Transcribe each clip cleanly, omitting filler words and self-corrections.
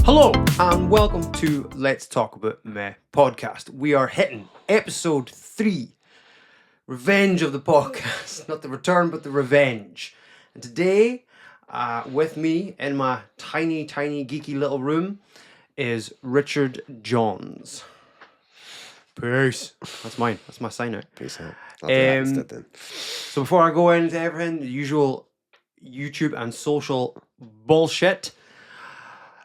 Hello and welcome to Let's Talk About Meh podcast. We are hitting episode 3, Revenge of the podcast. Not the return, but the revenge. And today, with me in my tiny, geeky little room is Richard Johns. Peace. That's mine. That's my sign out. Peace out. I'll do that instead then. So before I go into everything, the usual YouTube and social bullshit.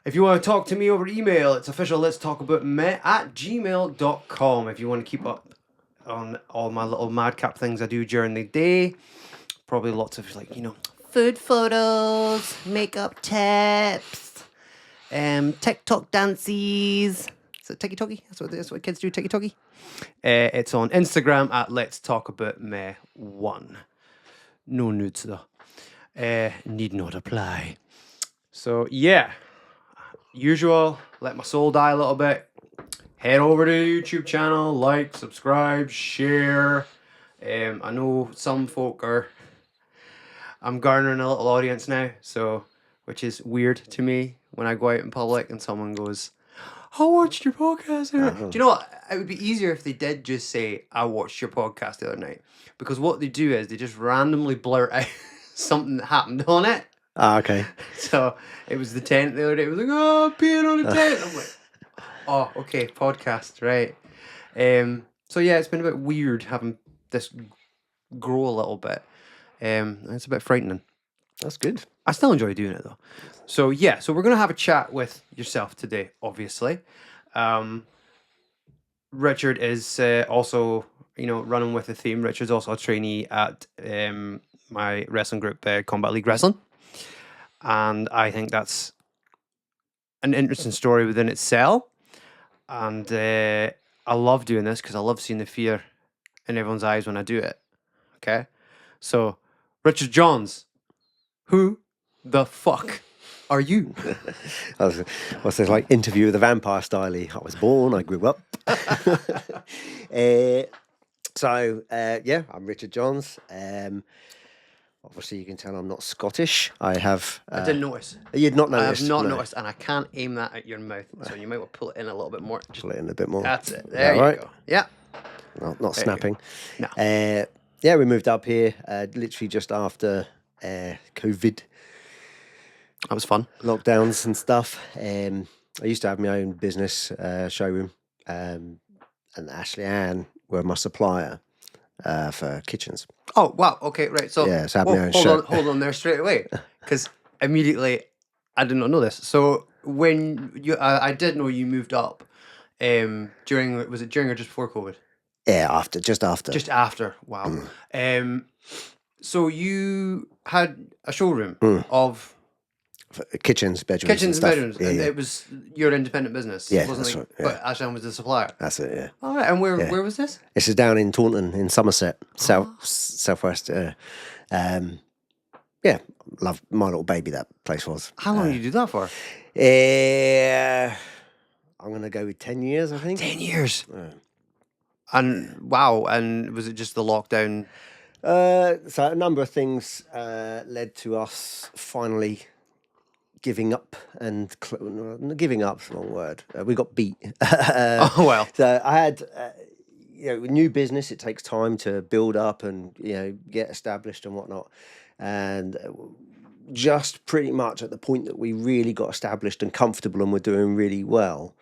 If you want to talk to me over email, it's official LetsTalkAboutMeh at gmail.com. If you want to keep up on all my little madcap things I do during the day, probably lots of food photos, makeup tips, TikTok dances. Is it TikTok? That's what kids do, TikTok. It's on Instagram at LetsTalkAboutMeh1. No nudes though. Need not apply. So yeah. Usual, let my soul die a little bit. Head over to the YouTube channel, like, subscribe, share. I know some folk I'm garnering a little audience now, which is weird to me when I go out in public and someone goes, I watched your podcast the other night. Do you know what? It would be easier if they did just say, I watched your podcast the other night. Because what they do is they just randomly blurt out something that happened on it. Okay. So it was the tent the other day. It was like, oh, peeing on a tent. I'm like, oh, okay, podcast, right. So yeah, it's been a bit weird having this grow a little bit. It's a bit frightening. That's good. I still enjoy doing it though. So yeah, so we're going to have a chat with yourself today, obviously. Richard is also, running with the theme. Richard's also a trainee at my wrestling group, Combat League Wrestling. And I think that's an interesting story within itself. And I love doing this because I love seeing the fear in everyone's eyes when I do it. Okay? So, Richard Johns, who the fuck are you? What's this, like interview with the vampire style? I was born, I grew up. Yeah, I'm Richard Johns. Obviously, you can tell I'm not Scottish. I didn't notice. You'd not noticed? I have not noticed, and I can't aim that at your mouth, so you might want to pull it in a little bit more. Pull it in a bit more. That's it. There you go. Yeah. Not snapping. No. Yeah, we moved up here literally just after COVID. That was fun. Lockdowns and stuff. I used to have my own business showroom, and Ashley Ann were my supplier for kitchens. Oh, wow. Okay, right. So, yeah, so hold on there straight away. Because immediately, I did not know this. So, when I did know you moved up was it during or just before COVID? Yeah, just after. Just after. Wow. So, you had a showroom of kitchens, bedrooms, and bedrooms, yeah, and yeah. It was your independent business. Yeah, it wasn't that's like, right. Yeah. But Ashland was the supplier. That's it. Yeah. All right, and where was this? This is down in Taunton, in Somerset, southwest. Yeah, love my little baby. That place was. How long did you do that for? I'm gonna go with 10 years. I think 10 years. Yeah. And wow, and was it just the lockdown? So a number of things led to us finally giving up, and giving up's the wrong word. We got beat. Oh well. So I had, new business. It takes time to build up and get established and whatnot. And just pretty much at the point that we really got established and comfortable and were doing really well,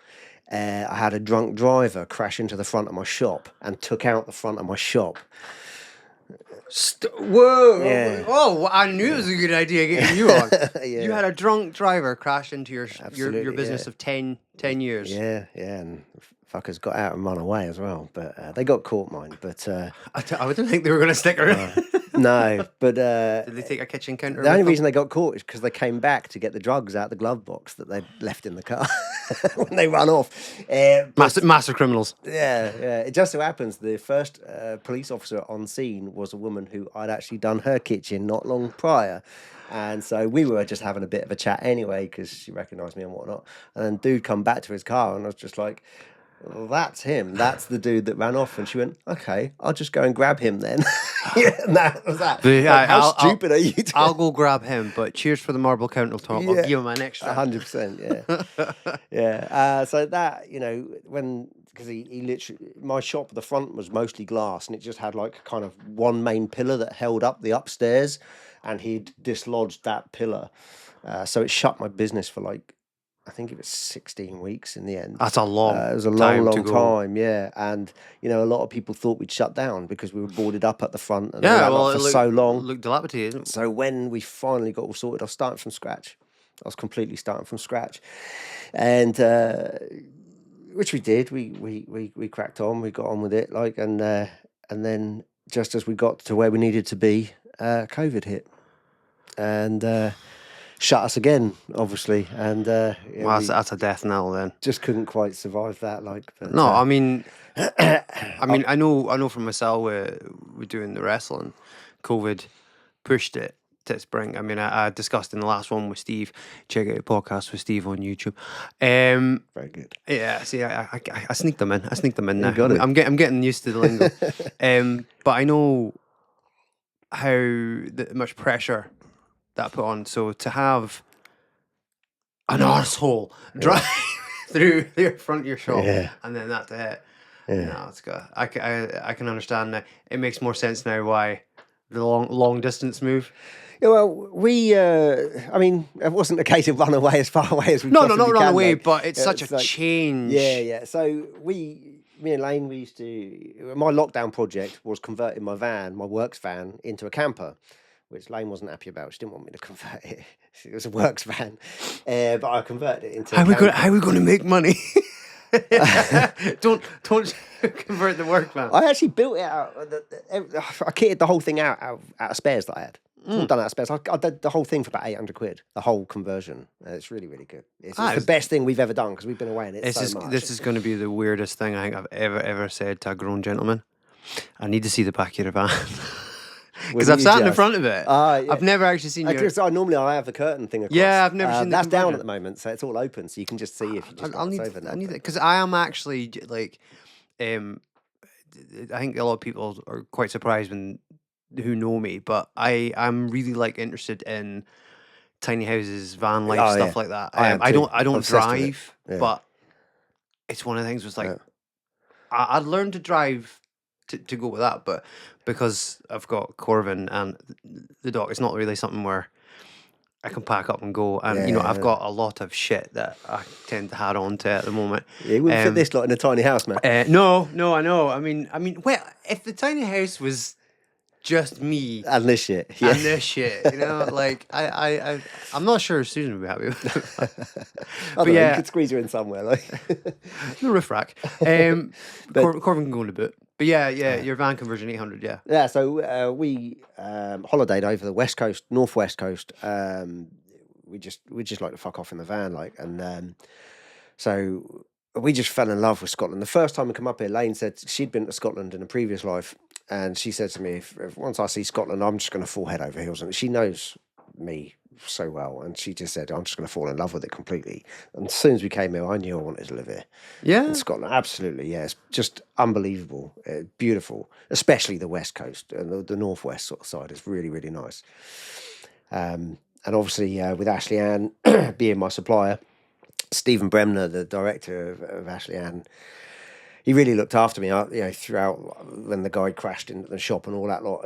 I had a drunk driver crash into the front of my shop and took out the front of my shop. Whoa! Yeah. Oh, I knew it was a good idea getting you on. Yeah. You had a drunk driver crash into your business yeah. of 10 years. Yeah, and fuckers got out and run away as well. But they got caught, mine. But I didn't think they were going to stick around. No, but did they take a kitchen counter? The only reason they got caught is because they came back to get the drugs out the glove box that they left in the car when they run off. Master criminals. Yeah. It just so happens the first police officer on scene was a woman who I'd actually done her kitchen not long prior. And so we were just having a bit of a chat anyway because she recognised me and whatnot. And then dude come back to his car and I was just like, well, that's him. That's the dude that ran off. And she went, okay, I'll just go and grab him then. Yeah, and that was that. But Like, how stupid are you? I'll go grab him, but cheers for the marble countertop. I'll give him an extra. 100%. Yeah, yeah. So that, because he literally, my shop at the front was mostly glass, and it just had like kind of one main pillar that held up the upstairs, and he'd dislodged that pillar. So it shut my business for like, I think it was 16 weeks in the end. That's a long It was a time long, to long go. time, yeah. And, a lot of people thought we'd shut down because we were boarded up at the front and all Yeah, that well, lot for so long. looked dilapidated. So when we finally got all sorted, I was starting from scratch. I was completely starting from scratch. And which we did. We cracked on, we got on with it, and then just as we got to where we needed to be, COVID hit. And shut us again, obviously, and Well, that's a death knell then. just couldn't quite survive that. But, No, I mean, I know from myself with doing the wrestling, COVID pushed it to its brink. I mean, I discussed in the last one with Steve. Check out the podcast with Steve on YouTube. very good. Yeah, see, I sneaked them in. I sneaked them in now. got it. I'm getting used to the lingo. But I know how much pressure that put on. So to have an arsehole drive through the front of your shop and then that to hit. No, it's good. I can understand now. It makes more sense now why the long distance move. Yeah, well, I mean, it wasn't a case of run away as far away as we No, possibly not run can, away, though. but it's such It's a like, change. Yeah. So me and Lane, we used to. My lockdown project was converting my van, my works van, into a camper, which Lane wasn't happy about. She didn't want me to convert it. It was a works van, but I converted it into. How are we going to make money? don't convert the work van. I actually built it out. I kitted the whole thing out of spares that I had. It's all done out of spares. I did the whole thing for about 800 quid. The whole conversion. It's really, really good. It's the best thing we've ever done because we've been away and it's so much. This is going to be the weirdest thing I think I've ever said to a grown gentleman. I need to see the back of your van. Because I've sat in the front of it. Yeah. I've never actually seen you. Normally I have the curtain thing across. Yeah, I've never seen that's down at the moment, so it's all open, so you can just see if you just. I need it because I am actually like, I think a lot of people are quite surprised who know me, but I'm really like interested in tiny houses, van life, stuff like that. I don't drive, but it's one of the things was like I'd learned to drive to go with that, but because I've got Corvin and the dog, it's not really something where I can pack up and go. And I've got a lot of shit that I tend to hang on to at the moment. Yeah, you wouldn't fit this lot in a tiny house, man. No, I know. I mean, well, if the tiny house was just me and this shit, like I'm not sure Susan would be happy with it. But you could squeeze her in somewhere, like the roof rack. Corvin can go in the boot. But yeah, your van conversion 800, yeah. Yeah, so we holidayed over the west coast, northwest coast. We just like to fuck off in the van, so we just fell in love with Scotland. The first time we come up here, Lane said she'd been to Scotland in a previous life, and she said to me, if once I see Scotland, I'm just going to fall head over heels. And she knows me so well, and she just said, I'm just going to fall in love with it completely. And as soon as we came here, I knew I wanted to live here. Yeah, in Scotland, absolutely. Yeah, it's just unbelievable, beautiful, especially the west coast and the northwest sort of side is really, really nice. And obviously, with Ashley Ann being my supplier, Stephen Bremner, the director of Ashley Ann, he really looked after me. Throughout when the guy crashed into the shop and all that lot.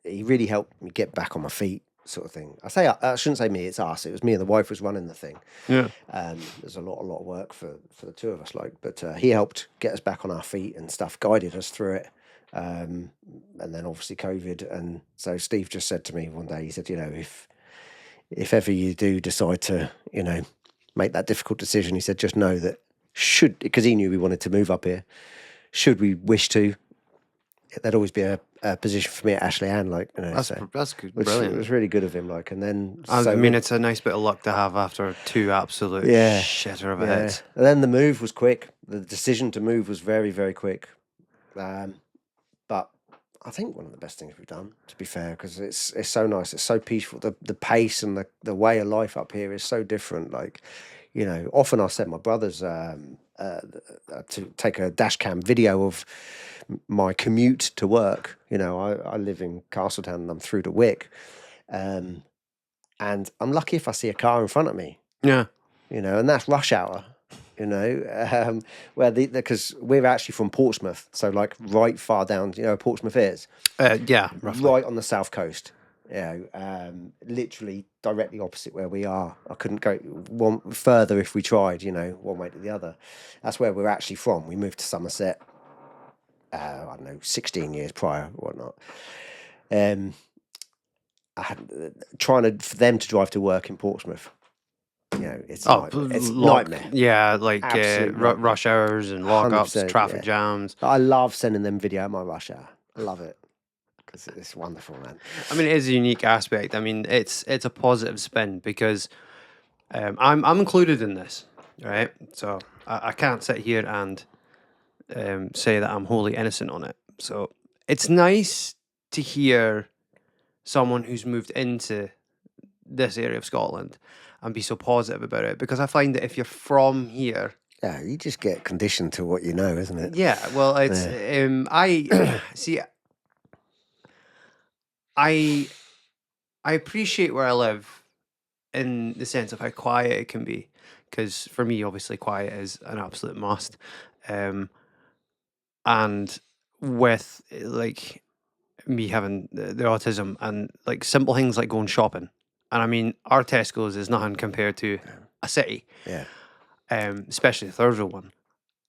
He really helped me get back on my feet, sort of thing. I shouldn't say me. It's us. It was me and the wife was running the thing. Yeah. There's a lot of work for the two of us, but he helped get us back on our feet and stuff, guided us through it. And then obviously COVID, and so Steve just said to me one day, he said, if ever you do decide to, make that difficult decision, he said, just know that because he knew we wanted to move up here, should we wish to, there'd always be a position for me at Ashley Ann, that's good, brilliant. It was really good of him, and then it's a nice bit of luck to have after two absolute shitter of a hits. And then the move was quick. The decision to move was very, very quick. But I think one of the best things we've done, to be fair, because it's so nice, it's so peaceful. The pace and the way of life up here is so different. Often I said my brother's to take a dash cam video of my commute to work. You know, I live in Castletown and I'm through to Wick, and I'm lucky if I see a car in front of me. Yeah. You know, and that's rush hour. You know, where because we're actually from Portsmouth, so like right far down. You know, Portsmouth is Yeah, roughly. right on the south coast. You know, literally directly opposite where we are. I couldn't go one further if we tried. You know, one way to the other. That's where we're actually from. We moved to Somerset. I don't know, 16 years prior or whatnot. I had trying for them to drive to work in Portsmouth. You know, it's it's nightmare. Yeah, like Absolute nightmare. rush hours and lockups, 100%, traffic yeah. jams. I love sending them video at my rush hour. I love it because it's wonderful, man. I mean, it is a unique aspect. I mean, it's a positive spin because I'm included in this, right? So I can't sit here and say that I'm wholly innocent on it. So it's nice to hear someone who's moved into this area of Scotland and be so positive about it, because I find that if you're from here, Yeah, you just get conditioned to what you know, isn't it? yeah, well, it's I see. I appreciate where I live in the sense of how quiet it can be, because for me, obviously, quiet is an absolute must. And with like me having the autism and like simple things like going shopping, and I mean, our Tesco's is nothing compared to a city, Yeah. especially the Thurso one,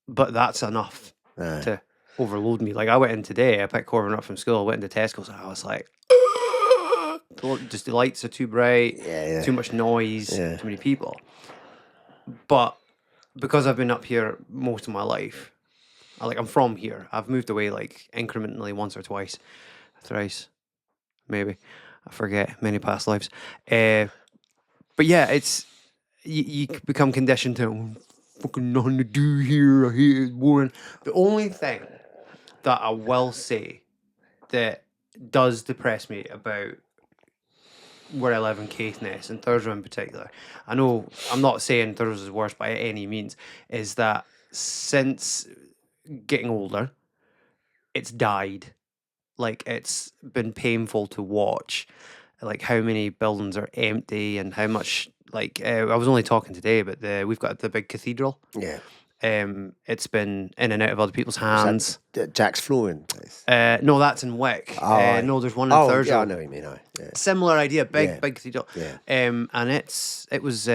but that's enough to overload me. Like I went in today, I picked Corbin up from school, went into Tesco's, and I was like, just the lights are too bright, too much noise, too many people. But because I've been up here most of my life, I'm from here. I've moved away like incrementally once or twice, thrice, maybe. I forget, many past lives. But yeah, it's you become conditioned to fucking nothing to do here. I hate it, it's boring. The only thing that I will say that does depress me about where I live in Caithness and Thurso in particular, I know I'm not saying Thurso is worse by any means, is that since getting older, it's died. Like it's been painful to watch, like how many buildings are empty and how much I was only talking today, but we've got the big cathedral. Yeah. It's been in and out of other people's hands. Jack's flooring place. No, that's in Wick. No, there's one in Oh, Thurso. yeah, I know what you mean. Yeah. Similar idea, big cathedral. Yeah. And it was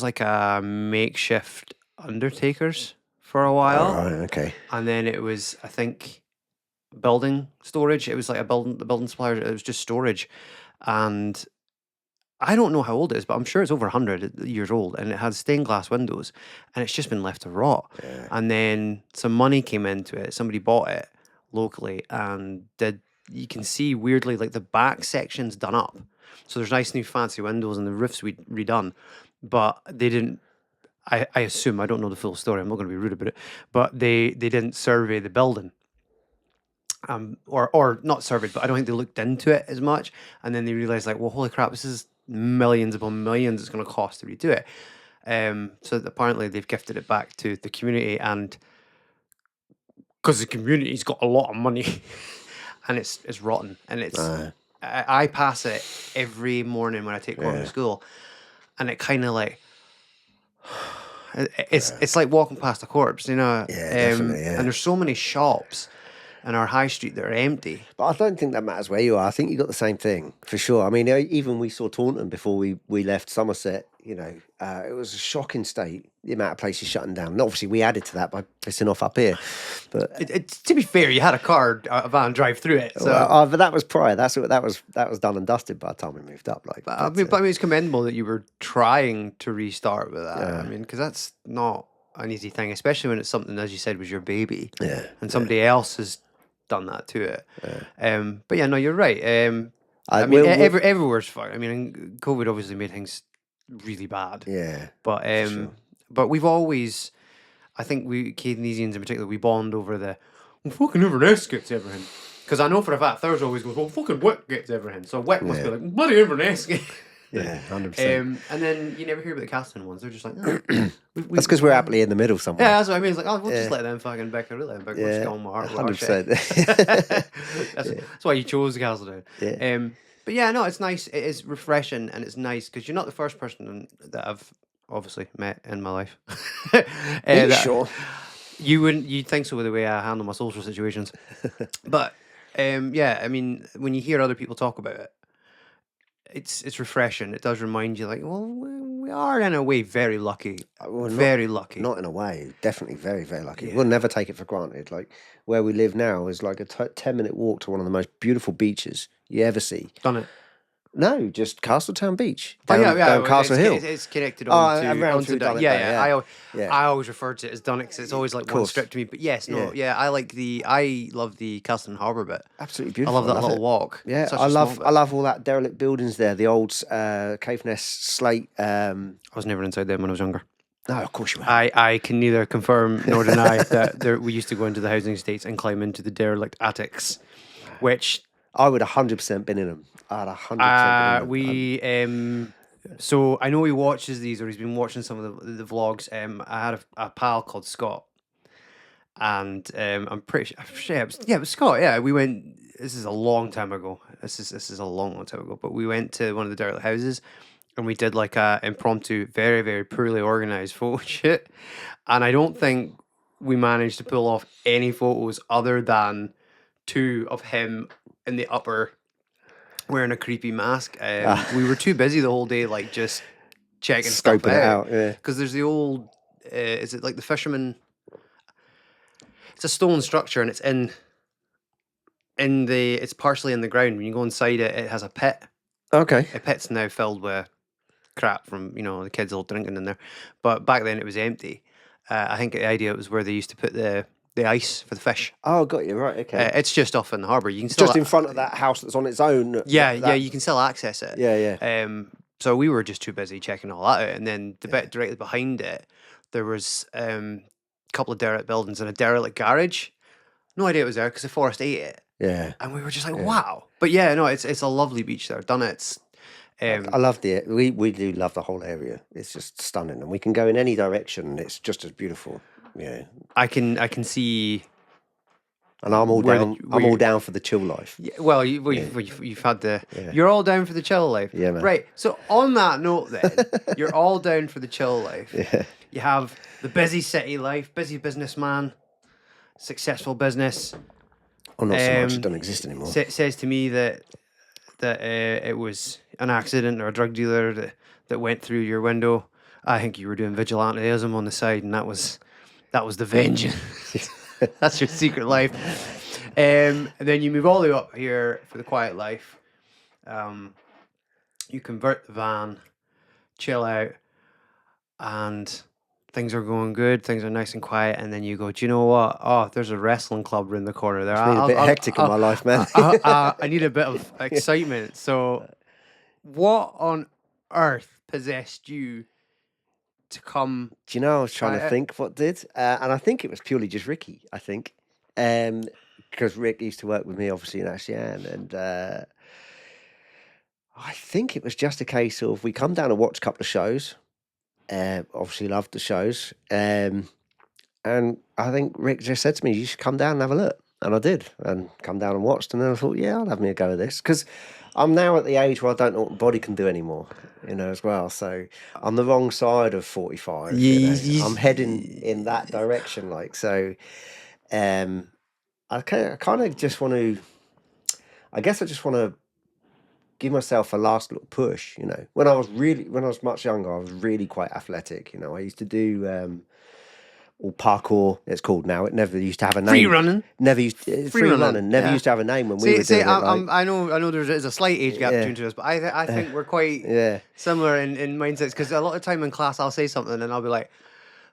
like a makeshift undertaker's for a while. Oh, right, okay. And then it was, I think, building storage. It was like the building supplier. It was just storage, and I don't know how old it is, but I'm sure it's over 100 years old, and it has stained glass windows, and it's just been left to rot. Yeah. And then some money came into it. Somebody bought it locally, and you can see weirdly like the back section's done up, so there's nice new fancy windows, and the roof's redone, but they didn't. I assume, I don't know the full story. I'm not going to be rude about it, but they didn't survey the building. Or not surveyed, but I don't think they looked into it as much. And then they realized, like, well, holy crap, this is millions upon millions it's going to cost to redo it. So apparently they've gifted it back to the community, and because the community's got a lot of money, and it's rotten, and it's I pass it every morning when I take Corbin to school, and it kind of like. It's like walking past a corpse, you know. Yeah, definitely. Yeah. And there's so many shops in our high street that are empty. But I don't think that matters where you are. I think you got the same thing for sure. I mean, even we saw Taunton before we left Somerset. You know, it was a shocking state, the amount of places shutting down. And obviously, we added to that by pissing off up here. But to be fair, you had a van drive through it. So. But that was prior. That was done and dusted by the time we moved up. Like, I mean, it's commendable that you were trying to restart with that. I mean, because that's not an easy thing, especially when it's something, as you said, was your baby. Yeah. And somebody else has done that to it. But yeah, no, you're right. I mean, everywhere's fine. I mean, COVID obviously made things really bad. Yeah. But sure. But we've always, I think we Caithnesians in particular, we bond over the fucking Inverness gets everything. Because I know for a fact Thurso always goes, well, fucking Wick gets everything. So Wick must be like, bloody Inverness. Yeah, 100%. And then you never hear about the Castleton ones. They're just like, oh, That's because we're happily in the middle somewhere. yeah, that's what I mean. It's like, oh, we'll just Yeah. let them fucking bicker. We'll let them bicker. We'll just Yeah, go on with our 100%. shit. That's why you chose the Castleton. Yeah. But yeah, no, it's nice. It is refreshing and it's nice because you're not the first person that I've obviously met in my life. Are you that- sure? You'd think so with the way I handle my social situations. But yeah, I mean, when you hear other people talk about it, it's refreshing. It does remind you, like, well, we are in a way very lucky. Well, Very lucky. Not in a way. Definitely very, very lucky. Yeah. We'll never take it for granted. Like where we live now is like a 10-minute walk to one of the most beautiful beaches you ever see. Done it. No, just Castletown Beach. Oh, Down, yeah, down Castle Hill. It's connected Oh, on to around onto to that. Dunnet Yeah, Bay, yeah. yeah. I always refer to it as Dunnet because it's always like one course. strip to me. But yes, no, yeah, I love the Castletown Harbour bit. Absolutely I beautiful. love that little it. walk. Yeah, Such I a small bit. love all that derelict buildings there. The old Caveness slate. I was never inside them when I was younger. No, of course you were. I can neither confirm nor deny that we used to go into the housing estates and climb into the derelict attics, which I would 100% been in them. I'd 100% been in them. So I know he watches these, or he's been watching some of the vlogs. I had a pal called Scott, and I'm pretty sure it was Scott. Yeah, we went. This is a long time ago. This is a long time ago. But we went to one of the derelict houses, and we did like a impromptu, very very poorly organized photo shoot, and I don't think we managed to pull off any photos other than two of him in the upper wearing a creepy mask. We were too busy the whole day, like just checking stuff Scoping it out, yeah. Because there's the old, is it like the fisherman? It's a stone structure and it's it's partially in the ground. When you go inside it, it has a pit. Okay. A pit's now filled with crap from the kids all drinking in there, but back then it was empty. I think the idea was where they used to put the ice for the fish. Oh, got you right. Okay. It's just off in the harbour. You can still Just in front of that house that's on its own. yeah, you can still access it. Yeah. So we were just too busy checking all that out, and then the bit directly behind it, there was a couple of derelict buildings and a derelict garage. No idea it was there because the forest ate it. Yeah. And we were just like, wow. But yeah, no, it's a lovely beach there. Dunnet. I loved it. We do love the whole area. It's just stunning, and we can go in any direction. And it's just as beautiful. Yeah. I can see. And I'm all down. I'm all down for the chill life. Yeah, well, you've had the. Yeah. You're all down for the chill life. Yeah, man. Right. So on that note, then you're all down for the chill life. Yeah. You have the busy city life, busy businessman, successful business. Oh, not so much. It doesn't exist anymore. Says to me that it was an accident or a drug dealer that went through your window. I think you were doing vigilantism on the side, and that was the vengeance. That's your secret life. And then you move all the way up here for the quiet life. You convert the van, chill out, and things are going good. Things are nice and quiet. And then you go, do you know what? Oh, there's a wrestling club around the corner there. It's been a bit hectic in my life, man. I need a bit of excitement. So what on earth possessed you to come? Do you know, I was trying to think what did, and I think it was purely just Ricky. I think, because Rick used to work with me, obviously in Ashian, and I think it was just a case of we come down and watch a couple of shows. Obviously loved the shows, and I think Rick just said to me, "You should come down and have a look," and I did, and come down and watched, and then I thought, "Yeah, I'll have me a go at this," because I'm now at the age where I don't know what my body can do anymore, as well. So I'm the wrong side of 45. I'm heading in that direction, like so. I kind of just want to. I guess I just want to give myself a last little push. When I was much younger, I was really quite athletic. I used to do. Or parkour, it's called now. It never used to have a name. Free running. Never used free running. Never used to have a name when we were doing it. I know there's a slight age gap between us, but I think we're quite similar in mindsets. Because a lot of time in class, I'll say something and I'll be like,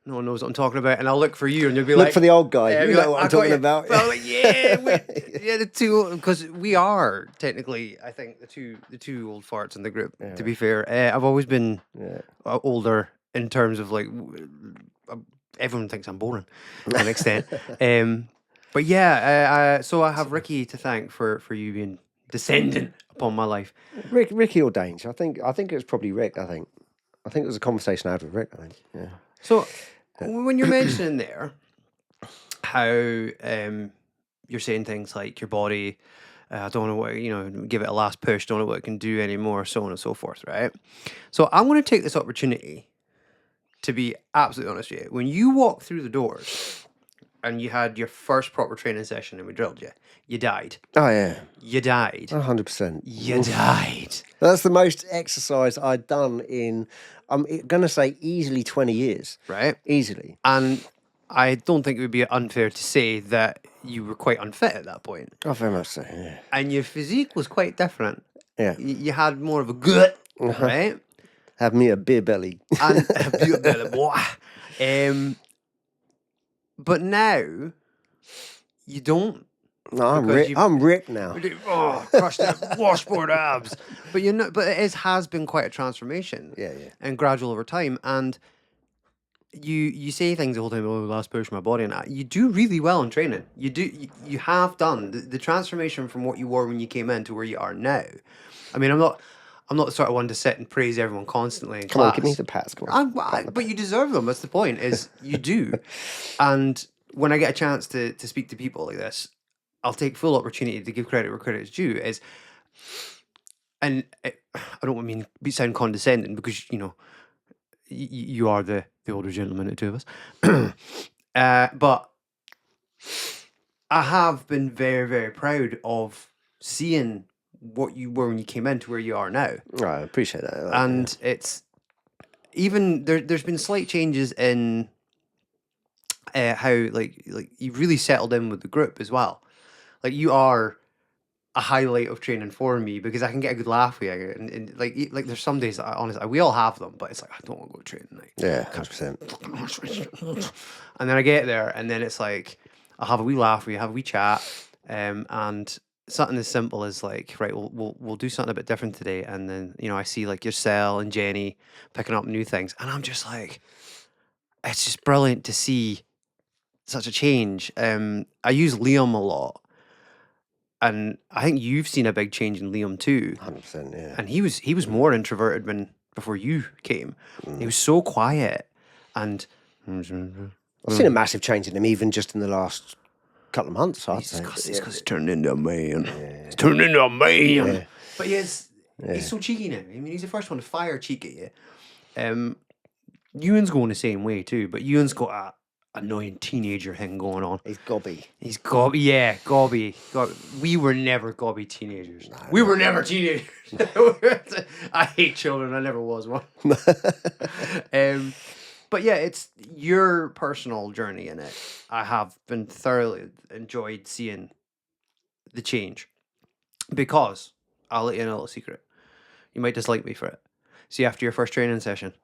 "No one knows what I'm talking about," and I'll look for you, and you'll be like, "Look for the old guy. Yeah, you know what I'm talking about." But I'm like, the two, because we are technically, I think the two old farts in the group. Yeah. To be fair, I've always been older in terms of like. Everyone thinks I'm boring to an extent. But yeah, so I have Ricky to thank for you descending upon my life. Ricky or Dange? I think it was probably Rick. I think it was a conversation I had with Rick. I think. Yeah. So when you're mentioning there how you're saying things like your body, I don't know what, give it a last push, don't know what it can do anymore, so on and so forth, right? So I'm going to take this opportunity to be absolutely honest with you. When you walk through the doors and you had your first proper training session and we drilled you, you died. Oh yeah. You died. 100%. You died. That's the most exercise I'd done in, I'm going to say, easily 20 years. Right? Easily. And I don't think it would be unfair to say that you were quite unfit at that point. Oh, very much so, yeah. And your physique was quite different. Yeah. You had more of a gut, right? Have me a beer belly. And a beer belly, boy. But now, you don't. No, I'm Rick now. Crushed that washboard abs. But you're not. But has been quite a transformation. Yeah. And gradual over time. And you say things the whole time. Oh, last push my body, and that. You do really well in training. You do. You have done the transformation from what you were when you came in to where you are now. I mean, I'm not the sort of one to sit and praise everyone constantly in Come class. on, give me the pats. Come on. But you deserve them. That's the point. Is you do. And when I get a chance to speak to people like this, I'll take full opportunity to give credit where credit is due. I don't sound condescending because you are the older gentleman, the two of us. But I have been very, very proud of seeing what you were when you came in to where you are now. Oh, I appreciate that. And it's even there's been slight changes in how like you've really settled in with the group as well. Like you are a highlight of training for me because I can get a good laugh with you, and like there's some days that honestly we all have them, but it's like I don't want to go to training tonight. Yeah, 100%. And then I get there, and then it's like I'll have a wee laugh with you, have a wee chat, and something as simple as like, right, we'll do something a bit different today, and then I see like yourself and Jenny picking up new things, and I'm just like, it's just brilliant to see such a change. I use Liam a lot. And I think you've seen a big change in Liam too. 100%, yeah. And he was more introverted before you came. He was so quiet, and I've seen a massive change in him, even just in the last couple of months. It's because he's turned into a man. Yeah. He's turned into a man. Yeah. But he's so cheeky now. I mean, he's the first one to fire cheek at you. Ewan's going the same way too, but Ewan's got a annoying teenager thing going on. He's gobby. He's gobby. Yeah, gobby. We were never gobby teenagers. No, we were never teenagers. I hate children. I never was one. But yeah, it's your personal journey in it. I have been thoroughly enjoyed seeing the change because I'll let you in a little secret. You might dislike me for it. See, after your first training session,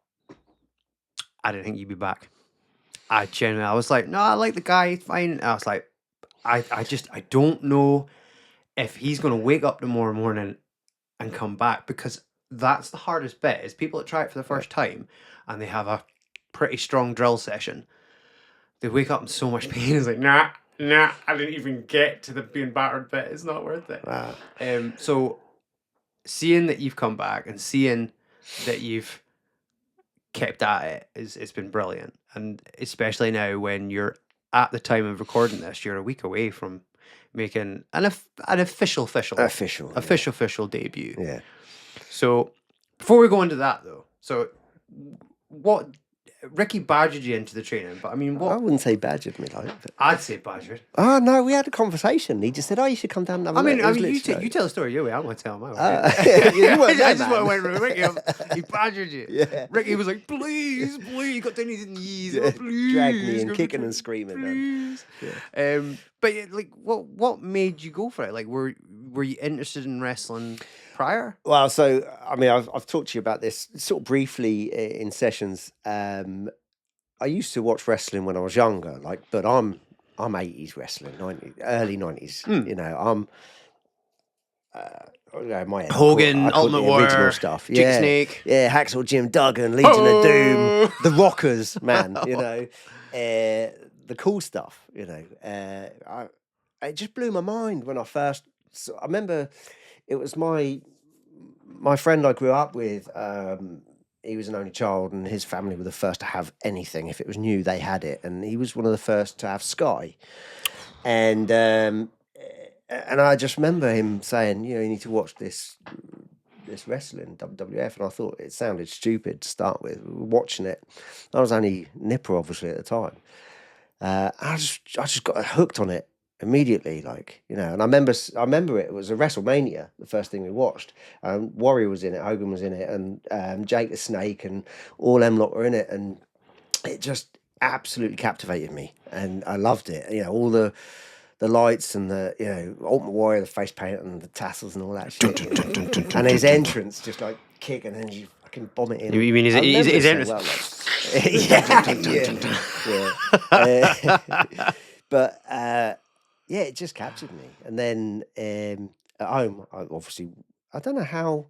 I didn't think you'd be back. I was like, no, I like the guy, he's fine. And I was like, I don't know if he's going to wake up tomorrow morning and come back, because that's the hardest bit, is people that try it for the first time and they have a pretty strong drill session. They wake up in so much pain. It's like, nah, I didn't even get to the being battered bit. It's not worth it. Wow. So seeing that you've come back and seeing that you've kept at it it's been brilliant. And especially now when you're at the time of recording this, you're a week away from making an official debut. Yeah. So before we go into that though, so what Ricky badgered you into the training, but I mean, what? I wouldn't say badgered me, like. I'd say badgered. Oh no, we had a conversation. He just said, "Oh, you should come down and have a look." You tell the story your way. I'm going to tell mine. You weren't there, I just went with Ricky. He badgered you. Yeah. Ricky was like, please, he got down his knees. Yeah. Please, dragged me in, kicking and screaming. Please. Yeah. But like, what made you go for it? Like, were you interested in wrestling prior? Well, so I mean, I've talked to you about this sort of briefly in sessions. I used to watch wrestling when I was younger, but I'm 80s wrestling, early 90s. You know, my Hogan, Ultimate Warrior, original stuff. Jake Snake, Hacksaw Jim Duggan, Legion of Doom, the Rockers, man. You know, the cool stuff. You know, it just blew my mind when I first. I remember it was my friend I grew up with. He was an only child, and his family were the first to have anything. If it was new, they had it, and he was one of the first to have Sky. And I just remember him saying, you need to watch this wrestling WWF, and I thought it sounded stupid to start with. Watching it, I was only nipper obviously at the time. I just got hooked on it immediately, and I remember it was a WrestleMania, the first thing we watched. Warrior was in it, Hogan was in it, and Jake the Snake, and all them lot were in it, and it just absolutely captivated me, and I loved it. All the lights and the Ultimate Warrior, the face paint and the tassels and all that shit, and his entrance just like kick, and then you fucking bomb it in. You mean his entrance? Well, yeah. But yeah, it just captured me. And then at home, I don't know how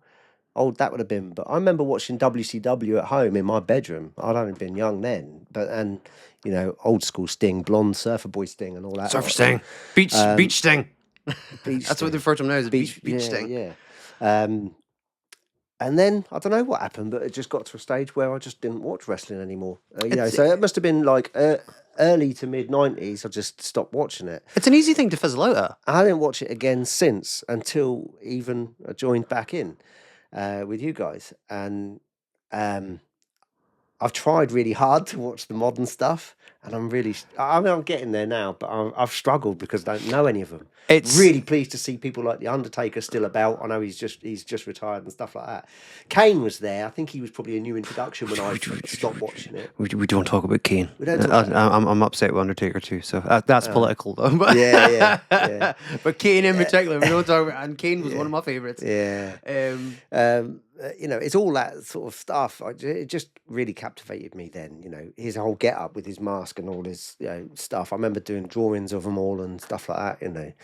old that would have been, but I remember watching WCW at home in my bedroom. I'd only been young then, but old school Sting, blonde surfer boy Sting, and all that. Surfer Sting, beach Sting. Beach That's Sting. what they refer to him now as beach Sting. Yeah. And then I don't know what happened, but it just got to a stage where I just didn't watch wrestling anymore. So it must have been like early to mid 90s. I just stopped watching it. It's an easy thing to fizzle out at. I didn't watch it again since, until even I joined back in with you guys. And I've tried really hard to watch the modern stuff, and I'm getting there now, but I've struggled because I don't know any of them. It's really pleased to see people like The Undertaker still about. I know he's just retired and stuff like that. Kane was there. I think he was probably a new introduction when I stopped watching it. we don't talk about Kane. We don't talk about I'm upset with Undertaker too, so that's political though. But yeah. But Kane in particular, we don't talk about, and Kane was one of my favourites. Yeah. It's all that sort of stuff. It just really captivated me then. His whole get up with his mask and all his stuff. I remember doing drawings of them all and stuff like that.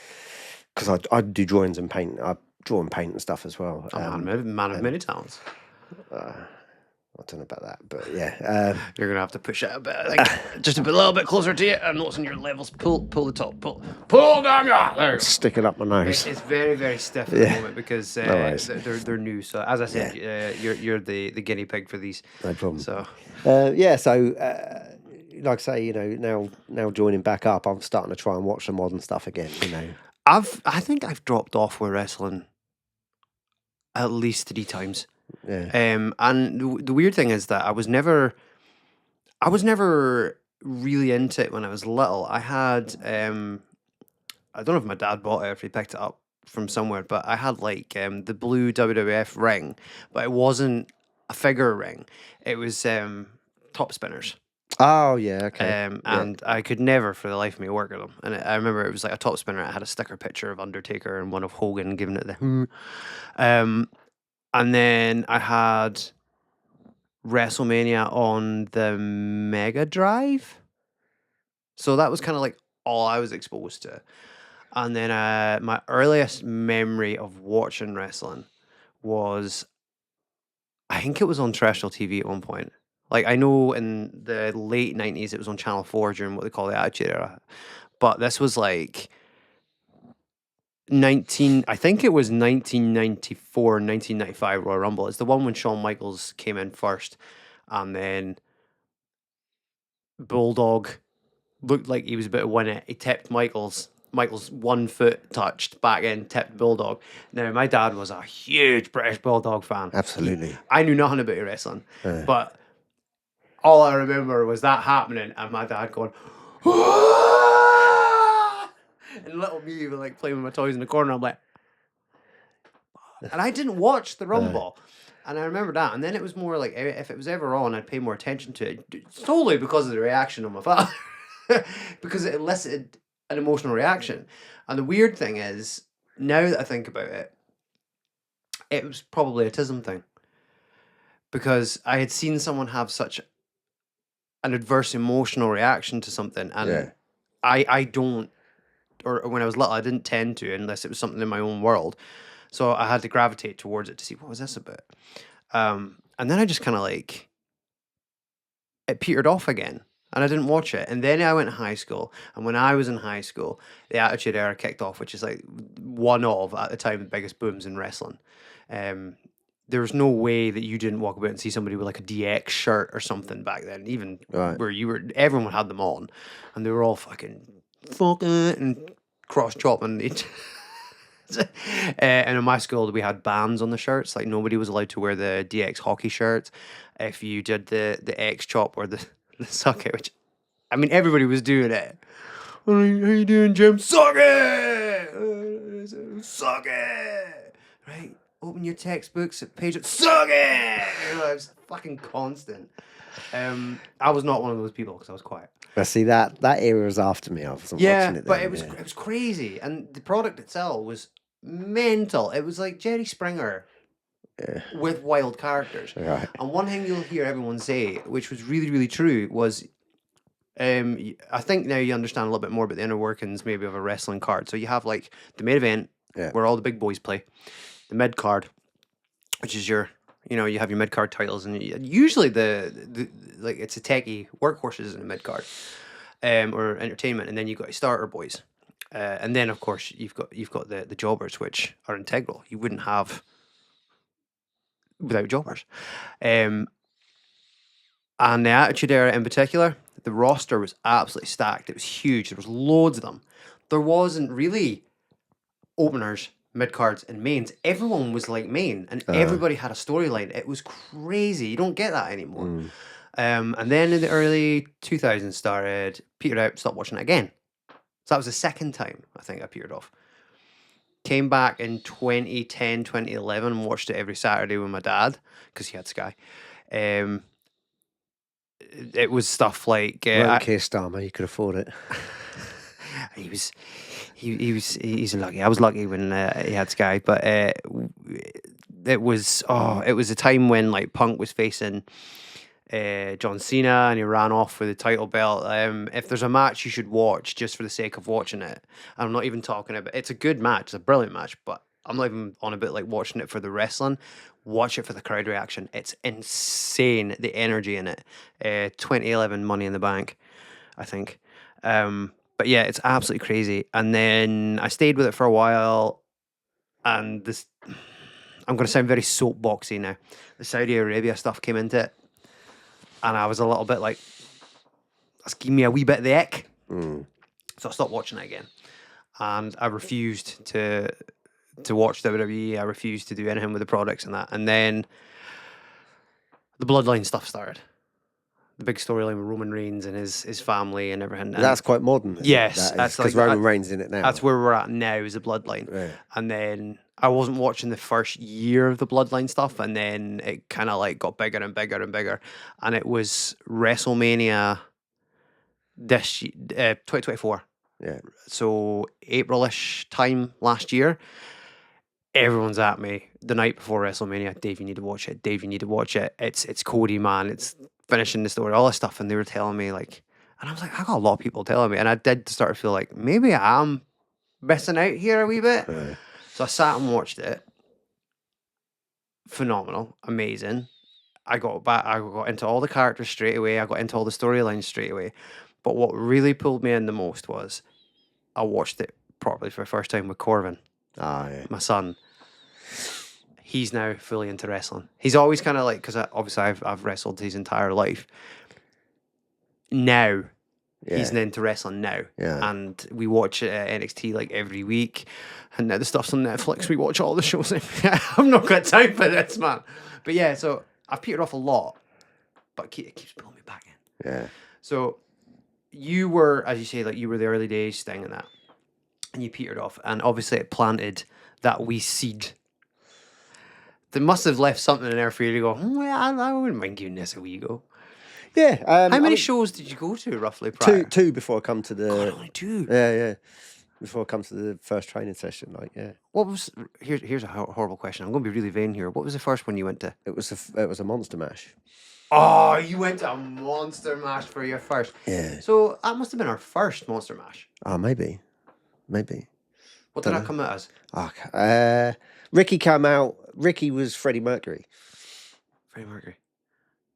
Because I do drawings and paint. I draw and paint and stuff as well. Man of many talents. I don't know about that, but yeah. You're gonna have to push it a bit. I think just a little bit closer to you. I'm noticing your levels. Pull the top. Pull down your. There. Stick it up my nose. It's very, very stiff at the moment because they're new. So as I said, you're the guinea pig for these. No problem. So like I say, now joining back up, I'm starting to try and watch the modern stuff again. I think I've dropped off with wrestling at least 3 times. Yeah. And the weird thing is that I was never really into it when I was little. I had I don't know if my dad bought it or if he picked it up from somewhere, but I had the blue WWF ring, but it wasn't a figure ring. It was top spinners. Oh yeah, okay. And I could never for the life of me work with them. And I remember it was like a top spinner. It had a sticker picture of Undertaker and one of Hogan giving it the and then I had WrestleMania on the Mega Drive. So that was kind of like all I was exposed to. And then my earliest memory of watching wrestling was, I think it was on terrestrial TV at one point. I know in the late 90s it was on Channel 4 during what they call the Attitude Era. But this was I think it was 1994, 1995 Royal Rumble. It's the one when Shawn Michaels came in first, and then Bulldog looked like he was about to win it. He tipped Michaels. Michaels 1 foot touched back in, tipped Bulldog. Now, my dad was a huge British Bulldog fan. Absolutely. I knew nothing about wrestling, but all I remember was that happening and my dad going, and little me was playing with my toys in the corner. I'm like, and I didn't watch the Rumble. And I remember that. And then it was more like, if it was ever on, I'd pay more attention to it. Solely because of the reaction of my father. Because it elicited an emotional reaction. And the weird thing is, now that I think about it, it was probably a autism thing. Because I had seen someone have such an adverse emotional reaction to something. And I don't, or when I was little, I didn't tend to, unless it was something in my own world. So I had to gravitate towards it to see, what was this about? And then I just kind of it petered off again. and I didn't watch it. And then I went to high school, and when I was in high school, the Attitude Era kicked off, which is like one of, at the time, the biggest booms in wrestling. There was no way that you didn't walk about and see somebody with like a DX shirt or something back then, even Right. where you were, everyone had them on, and they were all fucking and cross chopping each. And in my school, we had bands on the shirts. Like nobody was allowed to wear the DX hockey shirts. If you did the X chop or the suck it, which I mean everybody was doing it. How you doing, Jim? Suck it, suck it. Right, open your textbooks at page. Suck it. You know, it was fucking constant. I was not one of those people because I was quiet. But see, that era was after me. I wasn't watching it then. But it was crazy, and the product itself was mental. It was like Jerry Springer with wild characters. Right. And one thing you'll hear everyone say, which was really, really true, was I think now you understand a little bit more about the inner workings maybe of a wrestling card. So you have like the main event where all the big boys play, the mid card, which is your, you know, you have your mid card titles, and usually the like it's a techie workhorses in the mid card, or entertainment, and then you got your starter boys, and then of course you've got the jobbers, which are integral. You wouldn't have without jobbers, and the Attitude Era in particular, the roster was absolutely stacked. It was huge. There was loads of them. There wasn't really openers, mid cards, and mains. Everyone was like main, and everybody had a storyline. It was crazy. You don't get that anymore. And then in the early 2000s started, petered out, stopped watching it again. So that was the second time I think I petered off. Came back in 2010, 2011 and watched it every Saturday with my dad because he had Sky. It was stuff like Keir Starmer, you could afford it. He's lucky. I was lucky when he had Sky, but it was a time when like Punk was facing John Cena and he ran off with the title belt. If there's a match you should watch just for the sake of watching it, I'm not even talking about, it's a good match, it's a brilliant match, but I'm not even on about like watching it for the wrestling. Watch it for the crowd reaction. It's insane, the energy in it. 2011 Money in the Bank, I think. But yeah, it's absolutely crazy. And then I stayed with it for a while, and this, I'm going to sound very soapboxy now. The Saudi Arabia stuff came into it, and I was a little bit like, that's giving me a wee bit of the ick. So I stopped watching it again. And I refused to watch WWE. I refused to do anything with the products and that. And then the Bloodline stuff started. The big storyline with Roman Reigns and his family and everything. And that's quite modern. Yes, that's because like, Roman Reigns in it now. That's where we're at now, is the Bloodline. Yeah. And then I wasn't watching the first year of the Bloodline stuff, and then it kind of like got bigger and bigger and bigger. And it was WrestleMania this 2024. Yeah. So April-ish time last year. Everyone's at me the night before WrestleMania. Dave, you need to watch it. Dave, you need to watch it. It's Cody, man. It's finishing the story, all this stuff. And they were telling me like, and I was like, I got a lot of people telling me, and I did start to feel like maybe I'm missing out here a wee bit. Right. So I sat and watched it. Phenomenal, amazing. I got into all the characters straight away. I got into all the storylines straight away. But what really pulled me in the most was I watched it properly for the first time with Corvin. Yeah. My son. He's now fully into wrestling. He's always kind of like, because obviously I've wrestled his entire life. Now, he's into wrestling now. Yeah. And we watch NXT like every week. And now the stuff's on Netflix. We watch all the shows. I've not got time for this, man. But yeah, so I've petered off a lot. But it keeps pulling me back in. Yeah. So you were, as you say, like you were the early days thing and that. And you petered off. And obviously it planted that wee seed. They must have left something in there for you to go, well, I wouldn't mind giving this a wee go. Yeah. How many shows did you go to roughly prior? Two before I come to the... God, only two? Yeah. Before I come to the first training session, like, yeah. What was... Here's a horrible question. I'm going to be really vain here. What was the first one you went to? It was a Monster Mash. Oh, you went to a Monster Mash for your first. Yeah. So that must have been our first Monster Mash. Oh, maybe. What did that come out as? Okay. Ricky came out. Ricky was Freddie Mercury. Freddie Mercury.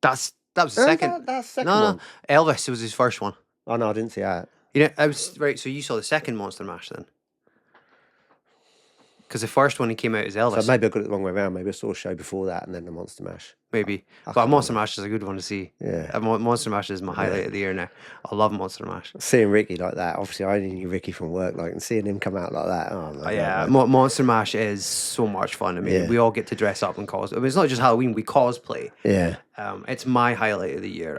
That's That was the No, second. that's the second No, one. Elvis was his first one. Oh no, I didn't see that. You know, I was right. So you saw the second Monster Mash then? Because the first one he came out as Elvis. So maybe I got it the wrong way around. Maybe I saw a show before that and then the Monster Mash. Maybe. I But can't Monster remember. Mash is a good one to see. Yeah. Monster Mash is my highlight of the year now. I love Monster Mash. Seeing Ricky like that, obviously I only knew Ricky from work, like, and seeing him come out like that. Oh my Yeah, God. Monster Mash is so much fun. I mean, Yeah. we all get to dress up and cosplay. I mean, it's not just Halloween; we cosplay. Yeah. It's my highlight of the year.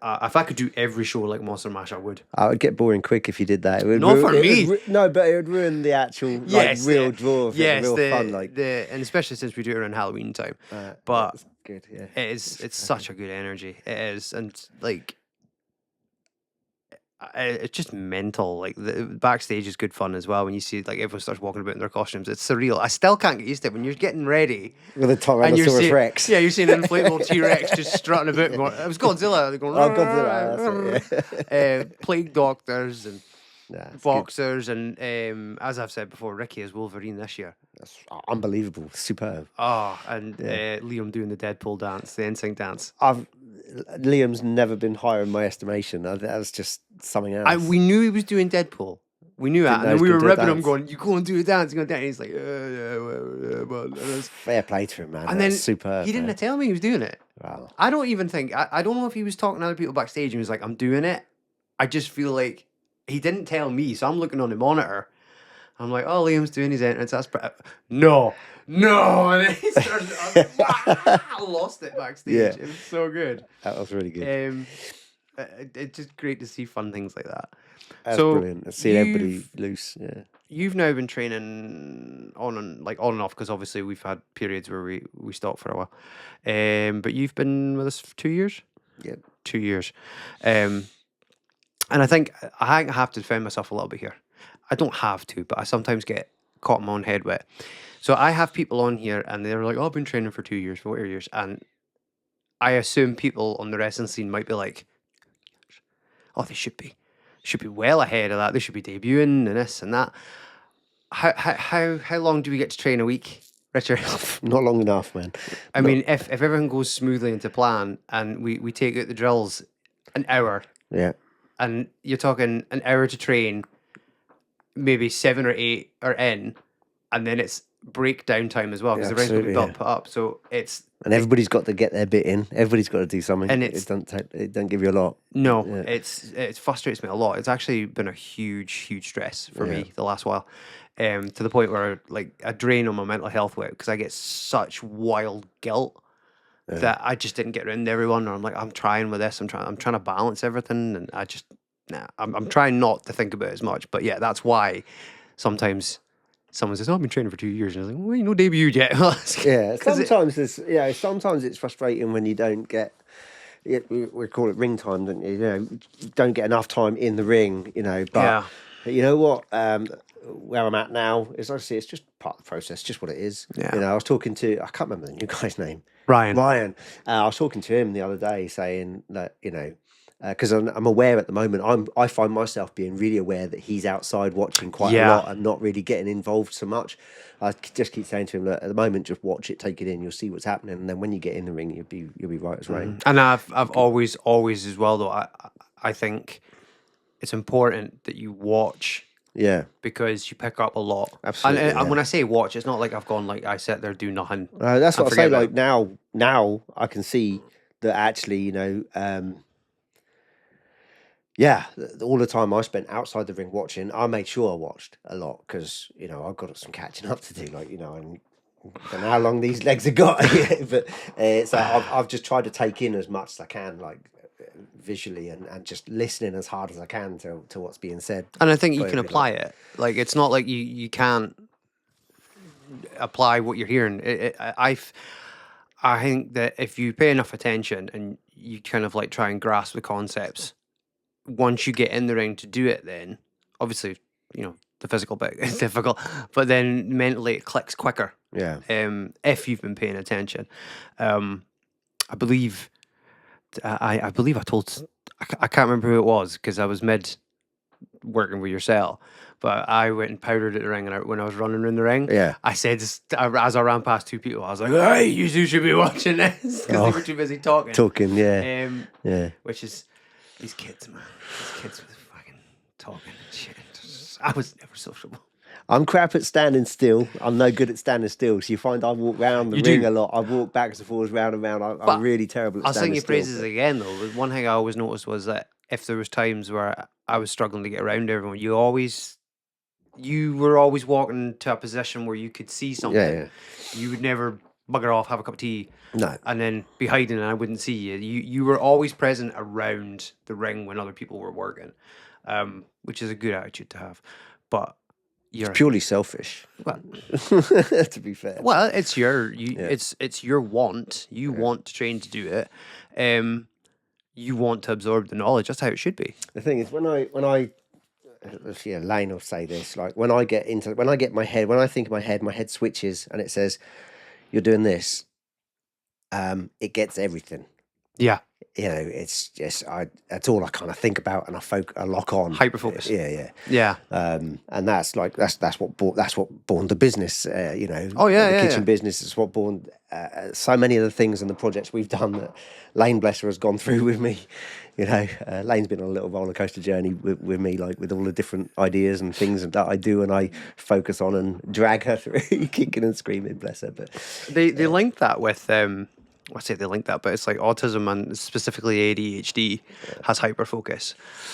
If I could do every show like Monster Mash, I would. I would get boring quick if you did that. It would Not for me. No, but it would ruin the actual real draw of it, the real fun. Like, and especially since we do it around Halloween time. But that's good, yeah. it's such a good energy. It is, and like it's just mental. Like the backstage is good fun as well when you see like everyone starts walking about in their costumes. It's surreal. I still can't get used to it when you're getting ready With a Tyrannosaurus Rex. Yeah, you're seeing an inflatable T-Rex just strutting about. Going, it was Godzilla. They're going, Oh, Godzilla, that's it, plague doctors and it's boxers, and as I've said before, Ricky is Wolverine this year. That's unbelievable, superb. Oh, and Liam doing the Deadpool dance, the NSYNC dance. Liam's never been higher in my estimation. That was just something else. We knew he was doing Deadpool. We knew that, and then we were ribbing him, going, "You go and do a dance, you go down." And he's like, yeah. Fair play to him, man. And That's then superb. he didn't tell me he was doing it. Wow. I don't even think I don't know if he was talking to other people backstage and he was like, "I'm doing it." I just feel like he didn't tell me, so I'm looking on the monitor. I'm like, "Oh, Liam's doing his entrance." That's no, and then he started. I lost it backstage. Yeah. It was so good. That was really good. It's just great to see fun things like that. That's so brilliant. Seeing everybody loose. Yeah. You've now been training on and off because obviously we've had periods where we stopped for a while. But you've been with us for 2 years. Yeah. 2 years. And I think I have to defend myself a little bit here. I don't have to, but I sometimes get caught in my own head with it. So I have people on here and they're like, "Oh, I've been training for 2 years, for 4 years," and I assume people on the wrestling scene might be like, "Oh, they should be well ahead of that. They should be debuting and this and that." How long do we get to train a week, Richard? Not long enough, man. I mean, if everything goes smoothly into plan and we take out the drills, an hour. Yeah. And you're talking an hour to train, maybe 7 or 8 are in, and then it's breakdown time as well because the rest will be built put up. So it's everybody's got to get their bit in. Everybody's got to do something, and it don't give you a lot. No, it frustrates me a lot. It's actually been a huge stress for me the last while, to the point where like I drain on my mental health with it because I get such wild guilt that I just didn't get around to everyone. Or I'm like, I'm trying with this. I'm trying to balance everything, and I just I'm trying not to think about it as much. But yeah, that's why sometimes someone says, "Oh, I've been training for 2 years," and I was like, "Well, you know, debuted yet?" Yeah, sometimes it's frustrating when you don't get. We call it ring time, don't you? You know, you don't get enough time in the ring. You know, but you know what? Where I'm at now is obviously it's just part of the process, just what it is. Yeah. You know, I was talking to I can't remember the new guy's name. Ryan. I was talking to him the other day, saying that because I'm aware at the moment. I find myself being really aware that he's outside watching quite a lot and not really getting involved so much. I just keep saying to him that at the moment, just watch it, take it in. You'll see what's happening, and then when you get in the ring, you'll be right as rain. And I've always as well though. I think it's important that you watch. Yeah, because you pick up a lot. Absolutely. And when I say watch, it's not like I've gone like I sit there do nothing. That's what I say. Like now I can see that actually, all the time I spent outside the ring watching, I made sure I watched a lot because I've got some catching up to do. Like and I don't know how long these legs have got, but so I've just tried to take in as much as I can, like visually and just listening as hard as I can to what's being said. And I think you can apply it. Like it's not like you can't apply what you're hearing. I think that if you pay enough attention and you kind of like try and grasp the concepts, once you get in the ring to do it, then obviously the physical bit is difficult, but then mentally it clicks quicker. Yeah. If you've been paying attention, I believe I told I can't remember who it was because I was mid working with yourself. But I went and powdered at the ring, and when I was running in the ring, Yeah. I said, as I ran past 2 people, I was like, "Hey, you two should be watching this," because they were too busy talking. Talking, yeah. Yeah. Which is these kids, man. These kids with fucking talking and shit. I was never sociable. I'm crap at standing still. I'm no good at standing still. So you find I walk round the You ring do. a lot. I walk backwards and forwards, round and round. I'm But really terrible at I'll sing standing you still. praises again, though. One thing I always noticed was that if there was times where I was struggling to get around everyone, you were always walking to a position where you could see something. Yeah. You would never bugger off, have a cup of tea, No. and then be hiding, and I wouldn't see you. You were always present around the ring when other people were working, which is a good attitude to have. But you're Purely selfish. well, to be fair. well, it's it's your want. You want to train to do it. You want to absorb the knowledge. That's how it should be. The thing is, when I Lane will say this, like when I think in my head, my head switches and it says, "You're doing this." It gets everything. Yeah. It's just that's all I kind of think about, and I lock on. Hyper focus. Yeah. And that's what born the business. Oh, yeah, the kitchen business is what born so many of the things and the projects we've done that Lane, bless her, has gone through with me. Lane's been on a little roller coaster journey with me, like with all the different ideas and things that I do and I focus on and drag her through, kicking and screaming, bless her. But they link that with I say they link that, but it's like autism and specifically ADHD has hyperfocus,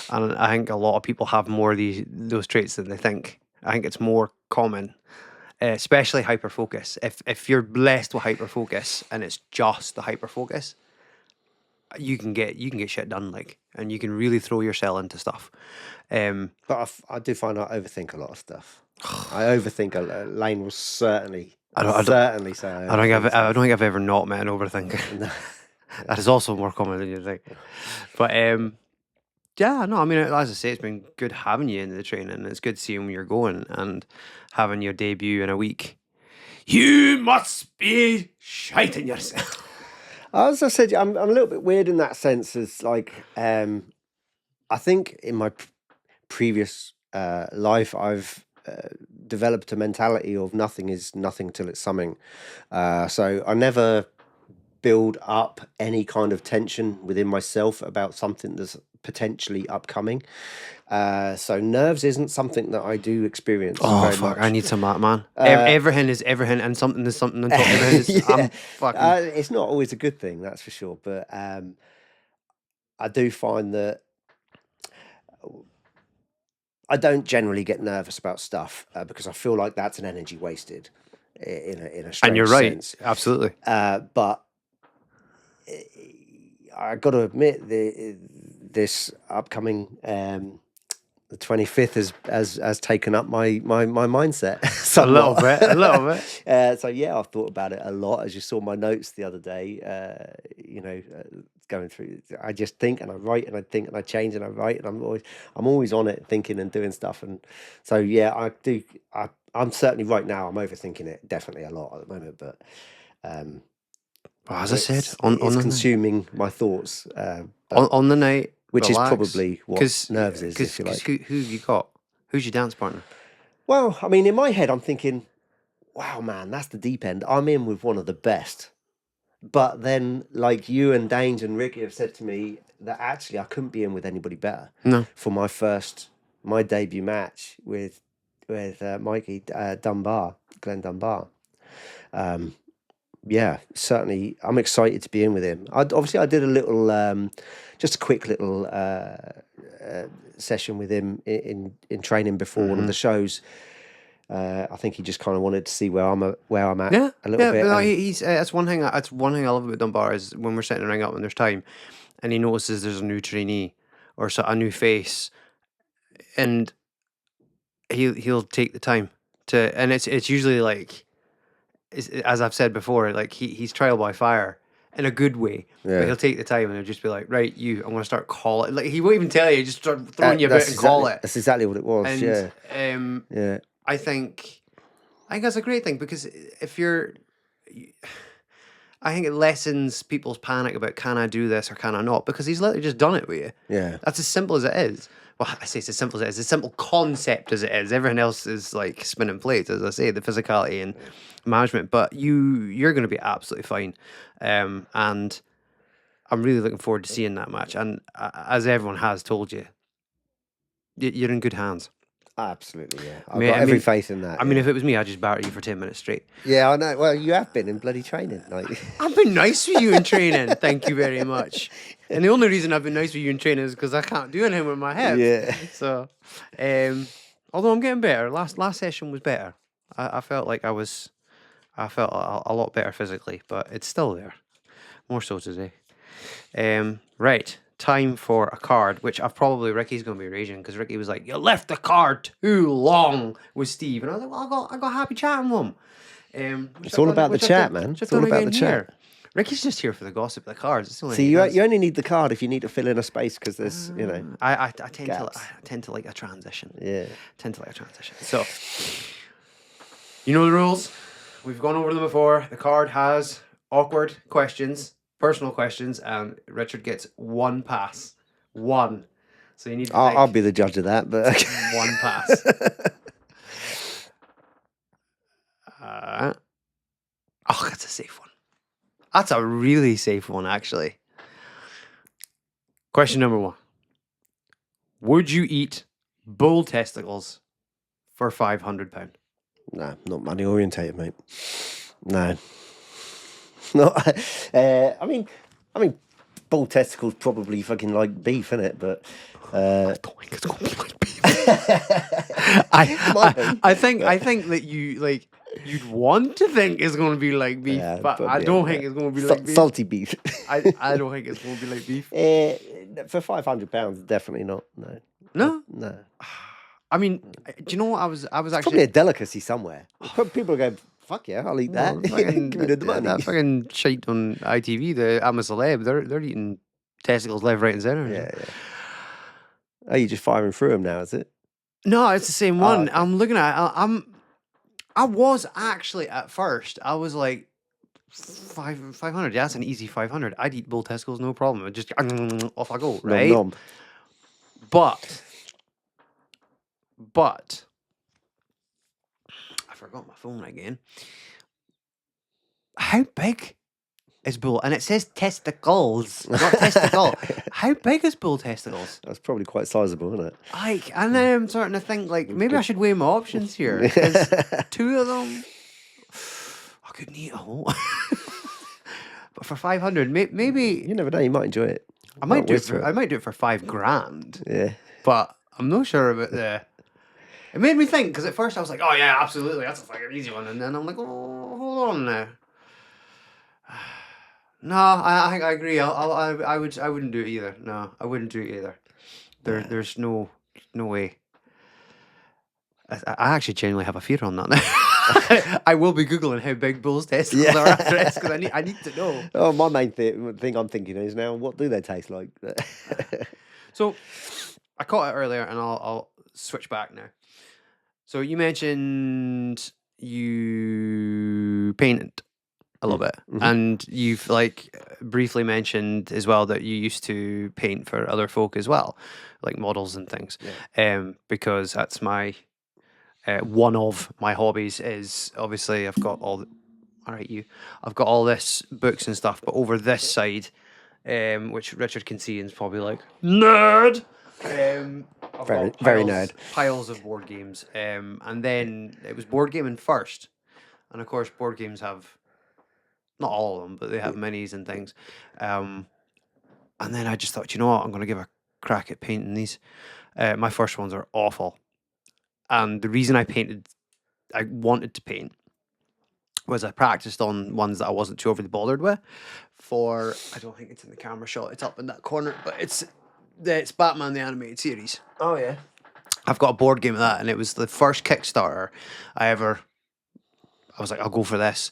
and I think a lot of people have more of those traits than they think. I think it's more common, especially hyperfocus. If you're blessed with hyperfocus and it's just the hyperfocus, you can get shit done, like, and you can really throw yourself into stuff. But I do find I overthink a lot of stuff. I overthink. Lane will certainly. I don't think I've ever not met an overthinker. No. That is also more common than you think. But yeah, no, I mean, as I say, it's been good having you in the training. It's good seeing where you're going and having your debut in a week. You must be shiting yourself. As I said, I'm a little bit weird in that sense. As like, I think in my previous life, I've developed a mentality of nothing is nothing till it's something. So I never build up any kind of tension within myself about something that's potentially upcoming. So nerves isn't something that I do experience. Oh, very fuck, much. I need some of that, man. Everything is everything, and something is something on top of everything. I'm fucking... it's not always a good thing, that's for sure. But I do find that I don't generally get nervous about stuff because I feel like that's an energy wasted in a strange and you're right, sense. absolutely. But I got to admit, this upcoming the 25th has taken up my mindset somewhat. a little bit. So yeah, I've thought about it a lot. As you saw my notes the other day, going through, I just think and I write and I think and I change and I write, and I'm always on it, thinking and doing stuff. And so yeah, I do. I'm certainly right now. I'm overthinking it definitely a lot at the moment, but as I said, it's consuming my thoughts on the night, which relax, is probably what nerves is, if you like. Who have you got? Who's your dance partner? Well, I mean, in my head, I'm thinking, wow, man, that's the deep end. I'm in with one of the best. But then, like you and Danes and Ricky have said to me that actually I couldn't be in with anybody better. No. For my debut match with Mikey Glenn Dunbar. Yeah, certainly. I'm excited to be in with him. I did a little, just a quick little session with him in training before one of the shows. I think he just kind of wanted to see where I'm at a little bit. No, he's that's one thing. That's one thing I love about Dunbar is when we're setting the ring up when there's time, and he notices there's a new trainee or a new face, and he'll take the time to, and it's usually like, as I've said before, like he's trial by fire in a good way. Yeah. But he'll take the time and he'll just be like, right, I'm going to start calling. Like he won't even tell you, just start throwing you a bit and call it. That's exactly what it was. And, yeah. I think that's a great thing, because I think it lessens people's panic about, can I do this or can I not? Because he's literally just done it with you. Yeah. That's as simple as it is. well, I say it's as simple as it is. It's a simple concept as it is. Everything else is like spinning plates, as I say, the physicality and management. But you're going to be absolutely fine, and I'm really looking forward to seeing that match. And as everyone has told you, you're in good hands. Absolutely, yeah. I've Mate, got every faith in that. I mean, if it was me, I'd just batter you for 10 minutes straight. Yeah, I know. Well, you have been in bloody training. Like, I've been nice with you in training. Thank you very much. And the only reason I've been nice with you in training is because I can't do anything with my head. yeah. So, although I'm getting better. Last session was better. I felt like I felt a lot better physically, but it's still there. More so today. Right. Time for a card, which Ricky's going to be raging because Ricky was like, "You left the card too long with Steve," and I was like, "Well, I got happy chatting with him." It's all about the chat, man. It's all about the chat. Ricky's just here for the gossip of the cards. It's the only See, thing he you only need the card if you need to fill in a space because there's, I tend gaps. I tend to like a transition. Yeah. So, you know the rules. We've gone over them before. The card has awkward questions, personal questions, and Richard gets one pass. One. So you need to I'll be the judge of that, but one pass. That's a safe one. That's a really safe one, actually. Question number 1. Would you eat bull testicles for £500? Nah, not money orientated, mate. No. No, I mean, bull testicles probably fucking like beef, innit? But I don't think it's gonna be like beef. I think that you'd want to think it's gonna be like beef, Yeah, but I probably, don't yeah. think it's gonna be like beef. Salty beef. I don't think it's gonna be like beef. For £500, definitely not. No. No? No. I mean, do you know what I was Probably actually a delicacy somewhere. People go, fuck yeah, I'll eat that. Give me the money. that fucking shite on ITV, the I'm a Celeb, they're eating testicles left, right, and centre. Yeah. Oh, you're just firing through them now, is it? No, it's the same one. Okay. I'm looking at it. I was actually at first. I was like 500. Yeah, that's an easy 500. I'd eat bull testicles, no problem. Just off I go, right? Nom, nom. But I forgot my phone again. How big is bull? And it says testicles, not testicle. How big is bull testicles? That's probably quite sizable, isn't it? And then I'm starting to think, like, maybe I should weigh my options here. 'Cause 2 of them, I couldn't eat a whole. But for 500, maybe You never know, you might enjoy it. I might do it whisper for. I might do it for $5,000. Yeah. But I'm not sure about the. It made me think because at first I was like, "Oh yeah, absolutely, that's a fucking easy one," and then I'm like, "Oh, hold on now." No, I think I agree. I wouldn't do it either. No, I wouldn't do it either. There's no way. I actually genuinely have a fear on that now. I will be googling how big bulls' testicles are after this because I need to know. Oh, my main thing I'm thinking is now, what do they taste like? So, I caught it earlier, and I'll switch back now. So you mentioned you painted a little bit, and you've briefly mentioned as well that you used to paint for other folk as well, like models and things. Because that's my one of my hobbies is obviously I've got I've got all this books and stuff, but over this side, which Richard can see and is probably like nerd. I've Very- got very nerd. piles of board games, and then it was board gaming first, and of course board games have not all of them, but they have minis and things, and then I just thought, you know what, I'm going to give a crack at painting these. My first ones are awful, and the reason I wanted to paint was I practiced on ones that I wasn't too overly bothered with. I don't think it's in the camera shot, it's up in that corner, but it's Batman the Animated Series. Oh, yeah. I've got a board game of that, and it was the first Kickstarter I was like, I'll go for this.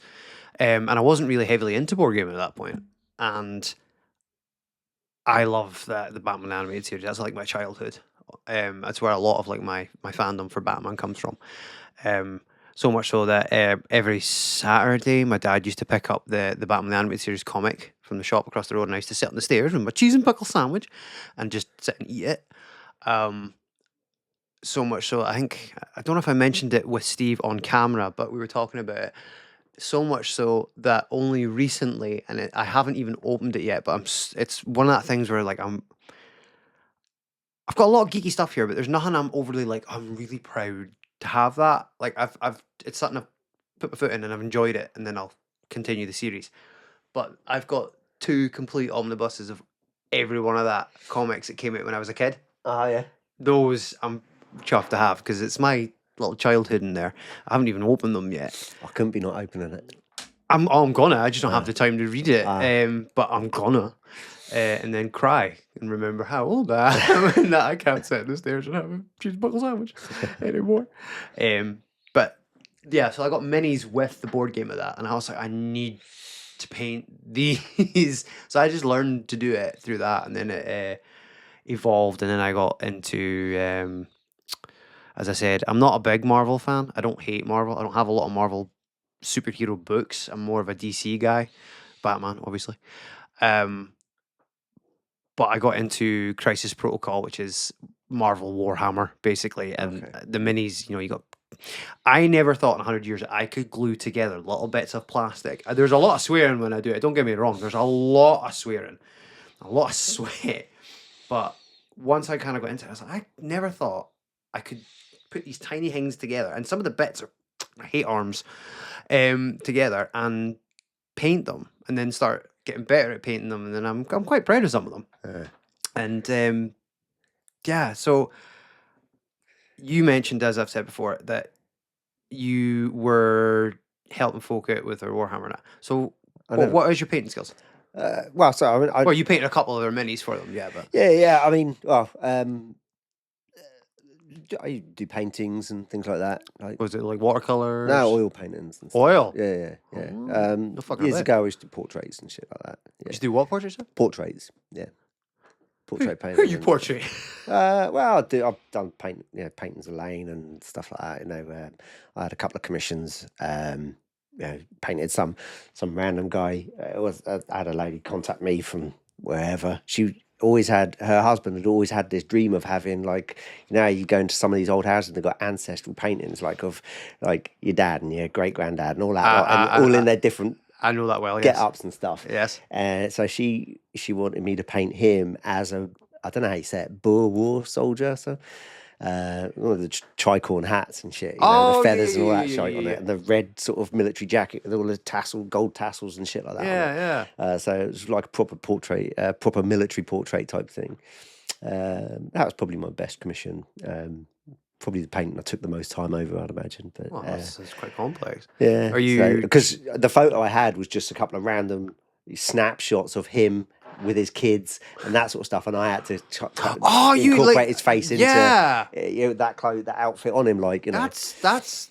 And I wasn't really heavily into board gaming at that point. And I love the Batman Animated Series. That's like my childhood. That's where a lot of like my fandom for Batman comes from. So much so that every Saturday my dad used to pick up the Batman Animated Series comic from the shop across the road, and I used to sit on the stairs with my cheese and pickle sandwich and just sit and eat it. So much so, I don't know if I mentioned it with Steve on camera, but we were talking about it. So much so that only recently, and I haven't even opened it yet, but it's one of that things where like I've got a lot of geeky stuff here, but there's nothing I'm overly like, I'm really proud to have that. Like it's something I've put my foot in and I've enjoyed it, and then I'll continue the series. But I've got 2 complete omnibuses of every one of that comics that came out when I was a kid. Oh, yeah. Those I'm chuffed to have because it's my little childhood in there. I haven't even opened them yet. I couldn't be not opening it. I'm gonna. I just don't have the time to read it. But I'm gonna. And then cry and remember how old I am and that I can't sit on the stairs and have a cheese buckle sandwich anymore. But yeah, so I got minis with the board game of that, and I was like, I need to paint these. So I just learned to do it through that, and then it evolved, and then I got into. As I said, I'm not a big Marvel fan. I don't hate Marvel. I don't have a lot of Marvel superhero books. I'm more of a DC guy. Batman, obviously. But I got into Crisis Protocol, which is Marvel Warhammer, basically. And the minis, you got... I never thought in 100 years that I could glue together little bits of plastic. There's a lot of swearing when I do it. Don't get me wrong. There's a lot of swearing. A lot of sweat. But once I kind of got into it, I was like, I never thought I could put these tiny things together. And some of the bits are... I hate arms. Together and paint them. And then start getting better at painting them, and then I'm quite proud of some of them. And yeah, so you mentioned, as I've said before, that you were helping folk out with their Warhammer now. So what is your painting skills? Well, so I Well, you painted a couple of their minis for them, yeah, but yeah. I mean, well, I do paintings and things like that. Like, was it like watercolors? no, oil paintings and stuff. Oil? Yeah. Oh, no fucking years way. ago, I used to do portraits and shit like that. Yeah. Did you do what portraits? Portraits, yeah. Portrait painting. Who are you portrait? Well, I've done paintings of Lane and stuff like that. I had a couple of commissions. Painted some random guy. I had a lady contact me from wherever. Her husband had always had this dream of having, like, you go into some of these old houses and they've got ancestral paintings like of like your dad and your great granddad and all that, and all in their different. I know that well. Get ups and stuff. Yes. So she wanted me to paint him as I don't know how you say it, Boer War soldier. So all of the tricorn hats and shit, the feathers and all that shit on it, and the red sort of military jacket with all the gold tassels and shit like that. Yeah. So it was like a proper portrait, proper military portrait type thing. That was probably my best commission. Probably the painting I took the most time over, I'd imagine. But that's quite complex. Yeah. Are you? Because the photo I had was just a couple of random snapshots of him with his kids and that sort of stuff, and I had to incorporate his face into that outfit on him, like That's.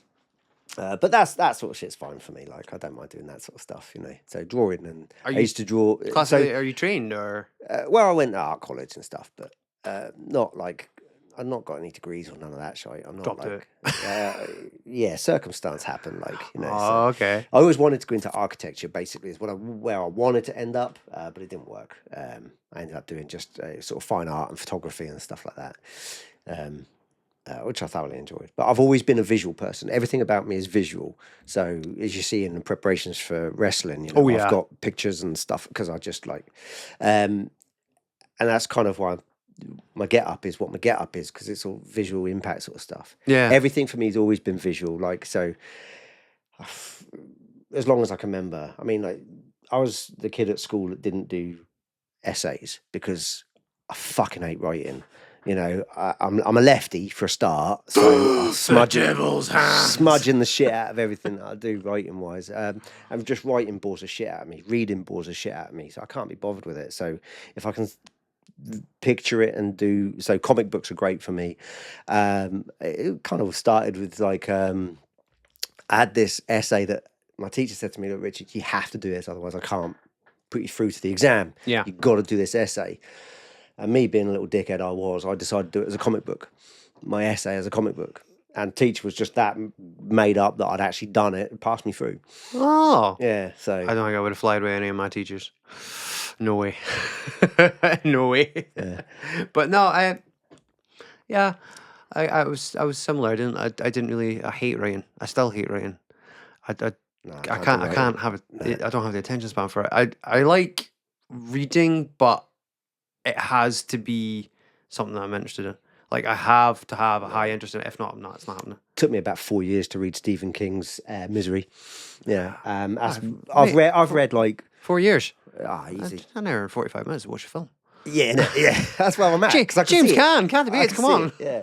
But that sort of shit's fine for me. Like, I don't mind doing that sort of stuff, So drawing, and I used to draw. Classically, are you trained or? Well, I went to art college and stuff, but not like. I've not got any degrees or none of that shit. I'm not Dropped it. Circumstance happened, Oh, okay. I always wanted to go into architecture. Basically, is where I wanted to end up, but it didn't work. I ended up doing just sort of fine art and photography and stuff like that, which I thoroughly enjoyed. But I've always been a visual person. Everything about me is visual. So as you see in the preparations for wrestling, I've got pictures and stuff because I just like, and that's kind of why. My get up is what my get up is, because it's all visual impact sort of stuff. Yeah. Everything for me has always been visual. Like, so as long as I can remember. I mean, like, I was the kid at school that didn't do essays because I fucking hate writing. I'm a lefty for a start, so smudging the shit out of everything that I do writing wise. And just writing bores the shit out of me. Reading bores the shit out of me. So I can't be bothered with it. So if I can picture it and do so, comic books are great for me. It kind of started with like I had this essay that my teacher said to me, "Look, Richard, you have to do this, otherwise I can't put you through to the exam. You've got to do this essay." And me being a little dickhead I decided to do it as a comic book, my essay as a comic book. And teacher was just that made up that I'd actually done it and passed me through. Oh. Yeah, so I don't think I would have flied with any of my teachers. No way. No way. Yeah. But no, Yeah, I was similar. I didn't really. I hate writing. I still hate writing. I No, I can't do can't I writing. can't have it. I don't have the attention span for it. I like reading, but it has to be something that I'm interested in. Like I have to have a high interest in it. If not, I'm not. It's not happening. Took me about 4 years to read Stephen King's Misery. Yeah, Mate, I've read like 4 years. easy. An hour and 45 minutes to watch a film. Yeah, no, yeah, that's where I'm at because I can James see it. can't debate. Come on. Yeah,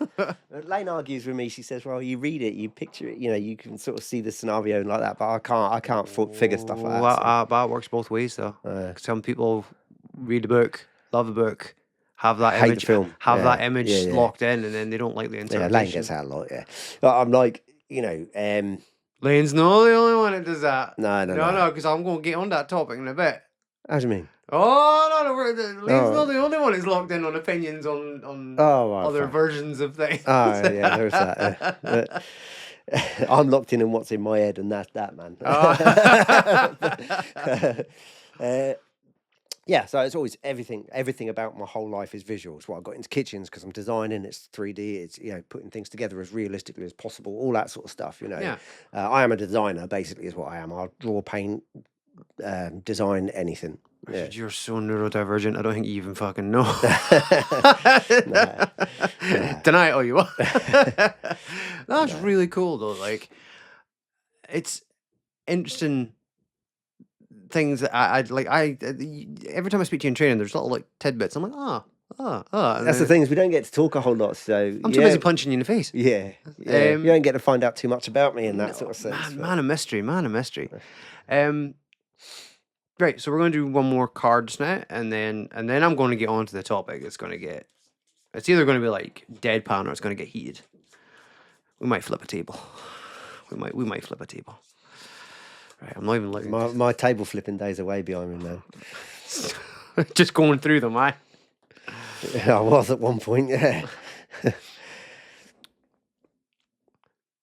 Lane argues with me. She says, "Well, you read it, you picture it, you know, you can sort of see the scenario and like that." But I can't figure stuff like that. So. That works both ways, though. Some people read the book, love the book, have that Hate the image, film. have Yeah, that image yeah. locked in, and then they don't like the Yeah, interpretation. Lane gets that a lot. Yeah, but I'm like, you know, Lane's not the only one that does that. no, because I'm going to get on that topic in a bit. How do you mean? Oh, no, Lane's not the only one who's locked in on opinions on right, other fine. versions of things. Oh, yeah, there's that. I'm locked in what's in my head, and that's that, man. Yeah, so it's always everything about my whole life is visual. It's what I got into kitchens because I'm designing. It's 3D. It's putting things together as realistically as possible. All that sort of stuff. Yeah. I am a designer. Basically, is what I am. I'll draw, paint, design anything. Yeah. You're so neurodivergent. I don't think you even fucking know. Deny it all you want. That's really cool though. Like, it's interesting things that I'd like. Every time I speak to you in training, there's little like tidbits. I'm like, That's the thing is we don't get to talk a whole lot. So I'm too busy punching you in the face. Yeah. You don't get to find out too much about me in that sort of sense. Man of mystery. Right, so we're going to do one more cards now, and then I'm going to get on to the topic. It's either going to be like deadpan or it's going to get heated. We might flip a table. We might flip a table. Right, I'm not even looking. My table flipping days are way behind me now. Just going through them, I was at one point, yeah.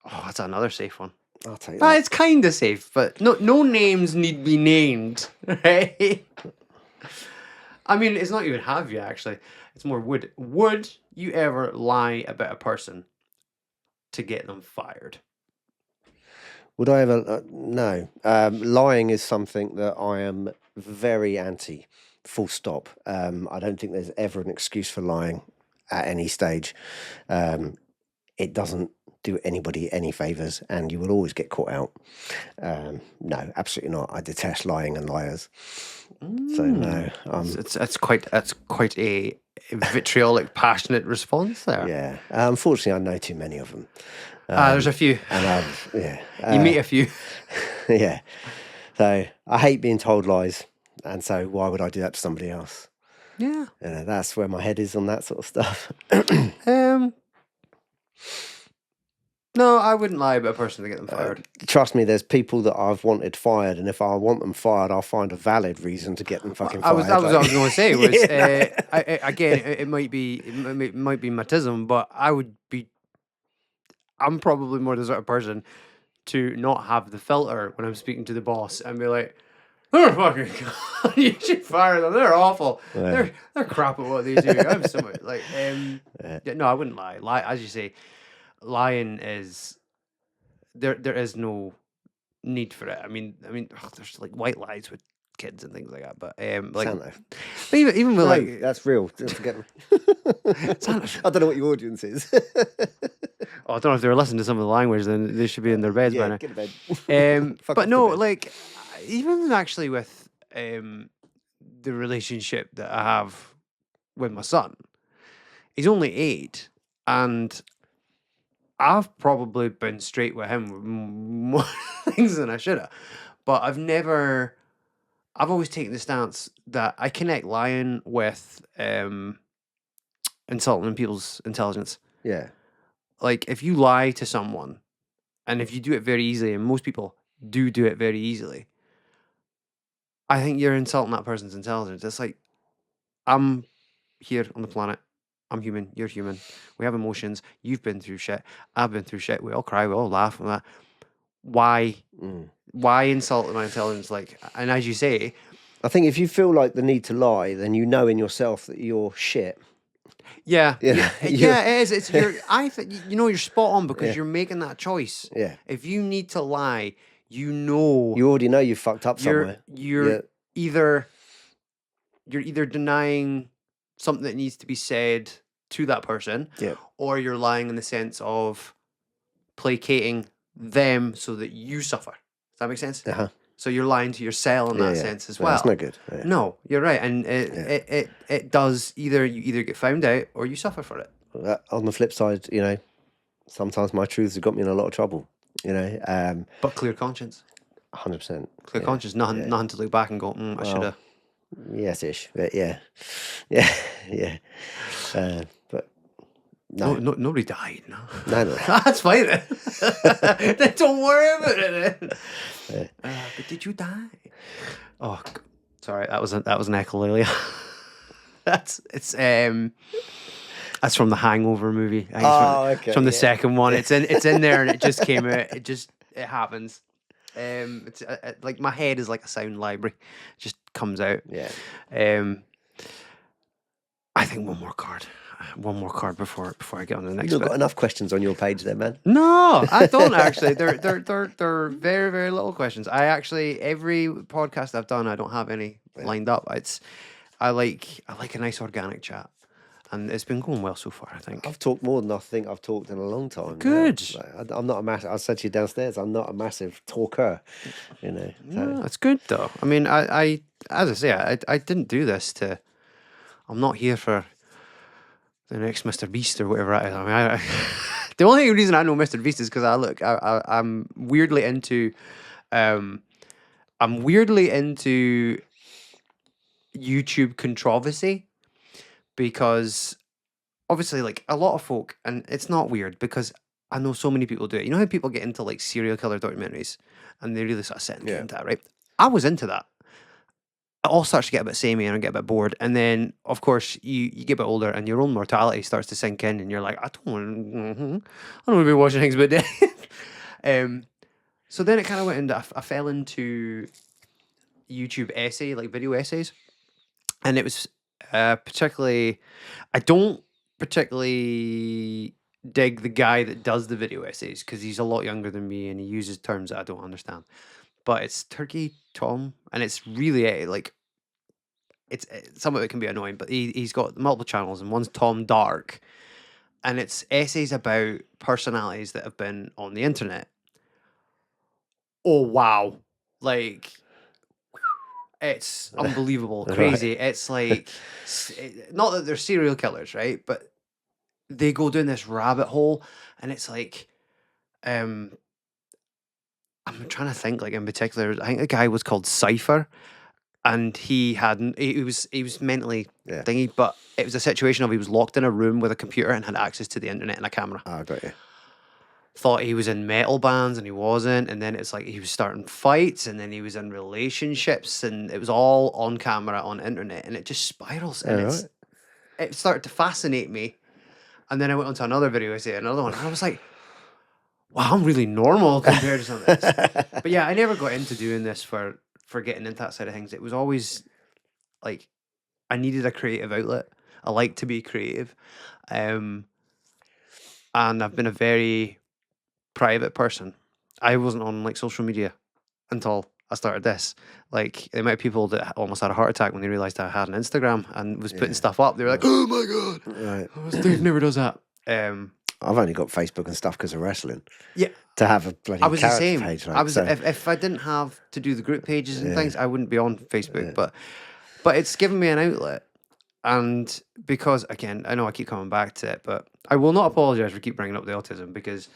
Oh, that's another safe one. I'll take that. It's kind of safe, but no names need be named, right? I mean, it's not even have you, actually. It's more would. Would you ever lie about a person to get them fired? Would I ever? No. Lying is something that I am very anti, full stop. I don't think there's ever an excuse for lying at any stage. It doesn't do anybody any favours, and you will always get caught out. No, absolutely not. I detest lying and liars. So no. That's quite a vitriolic, passionate response there. Yeah. Unfortunately, I know too many of them. There's a few. And you meet a few. Yeah. So I hate being told lies, and so why would I do that to somebody else? Yeah. That's where my head is on that sort of stuff. No, I wouldn't lie about a person to get them fired. Trust me, there's people that I've wanted fired, and if I want them fired, I'll find a valid reason to get them fucking fired. That was what I was going to say. Was again, it might be mutism, but I'm probably more the sort of person to not have the filter when I'm speaking to the boss and be like, they're fucking God, you should fire them. They're awful. Yeah. They're crap at what they do. I'm so like, no, I wouldn't lie. Lie, as you say. Lying is there is no need for it. I mean, there's like white lies with kids and things like that. But like, but even with like that's real. Don't forget. I don't know what your audience is. I don't know if they're listening to some of the language. Then they should be in their beds by now. Get to bed. But no, like even actually with the relationship that I have with my son, he's only 8, and I've probably been straight with him with more things than I should have. But I've always taken the stance that I connect lying with insulting people's intelligence. Yeah. Like, if you lie to someone, and if you do it very easily, and most people do it very easily, I think you're insulting that person's intelligence. It's like, I'm here on the planet. I'm human, you're human. We have emotions. You've been through shit. I've been through shit. We all cry. We all laugh and that. Why insult my intelligence? Like, and as you say, I think if you feel like the need to lie, then you know in yourself that you're shit. Yeah, You yeah, know, yeah. It is. It's I think you're spot on because Yeah. you're making that choice. Yeah. If you need to lie, you know You already know you've fucked up you're somewhere. you're either you're either denying something that needs to be said to that person, Yeah. or you're lying in the sense of placating them so that you suffer. Does that make sense? Uh-huh. So you're lying to yourself in Yeah, that yeah. sense as No, well. that's not good. Yeah. No, you're right, and Yeah. it does you either get found out or you suffer for it. On the flip side, sometimes my truths have got me in a lot of trouble. But clear conscience, 100%. clear conscience, nothing to look back and go, I should have. Yes-ish. But yeah. Yeah. Yeah. But no. Nobody died. No, No. that's fine. Then don't worry about it. Then. But did you die? Oh, sorry, that was an echolalia. That's from the Hangover movie. I think okay. It's from the second one. It's in there, and it just came out. It happens. It's like my head is like a sound library. It just comes out. Yeah. I think one more card before I get on to the next You've bit. got enough questions on your page there, man. No, I don't actually. They're very, very little questions. I actually, every podcast I've done, I don't have any lined up. I like a nice organic chat, and it's been going well so far, I think. I've talked more than I think I've talked in a long time. Good. I'm not a massive. I said to you downstairs, I'm not a massive talker. So. No, it's good though. I mean, I as I say, I didn't do this to. I'm not here for the next Mr. Beast or whatever that is. I mean, the only reason I know Mr. Beast is because I'm weirdly into, YouTube controversy, because obviously, like, a lot of folk, and it's not weird because I know so many people do it. You know how people get into like serial killer documentaries and they really start sitting into that, right? I was into that. It all starts to get a bit samey and I get a bit bored. And then, of course, you get a bit older and your own mortality starts to sink in and you're like, I don't want to be watching things about death. So then it kind of went into, I fell into YouTube video essays. And it was particularly, I don't particularly dig the guy that does the video essays because he's a lot younger than me and he uses terms that I don't understand. But it's Turkey Tom, and it's really like some of it can be annoying, but he's got multiple channels, and one's Tom Dark, and it's essays about personalities that have been on the internet. Oh wow, like it's unbelievable, crazy. Right. It's like not that they're serial killers, right? But they go down this rabbit hole, and it's like I'm trying to think, like, in particular, I think the guy was called Cypher, and he was mentally thingy, but it was a situation of he was locked in a room with a computer and had access to the internet and a camera. Oh, got you. Thought he was in metal bands and he wasn't, and then it's like he was starting fights, and then he was in relationships, and it was all on camera on internet, and it just spirals, and it started to fascinate me. And then I went on to another video, another one, and I was like, wow, I'm really normal compared to some of this. But yeah, I never got into doing this for getting into that side of things. It was always like I needed a creative outlet. I like to be creative. And I've been a very private person. I wasn't on like social media until I started this. Like the amount of people that almost had a heart attack when they realized I had an Instagram and was putting stuff up. They were like, "Oh my god, right. Dave never does that." I've only got Facebook and stuff because of wrestling. Yeah. To have a bloody I was the character same. page. Like, I was if I didn't have to do the group pages and things, I wouldn't be on Facebook. But it's given me an outlet. And because, again, I know I keep coming back to it, but I will not apologise for keep bringing up the autism, because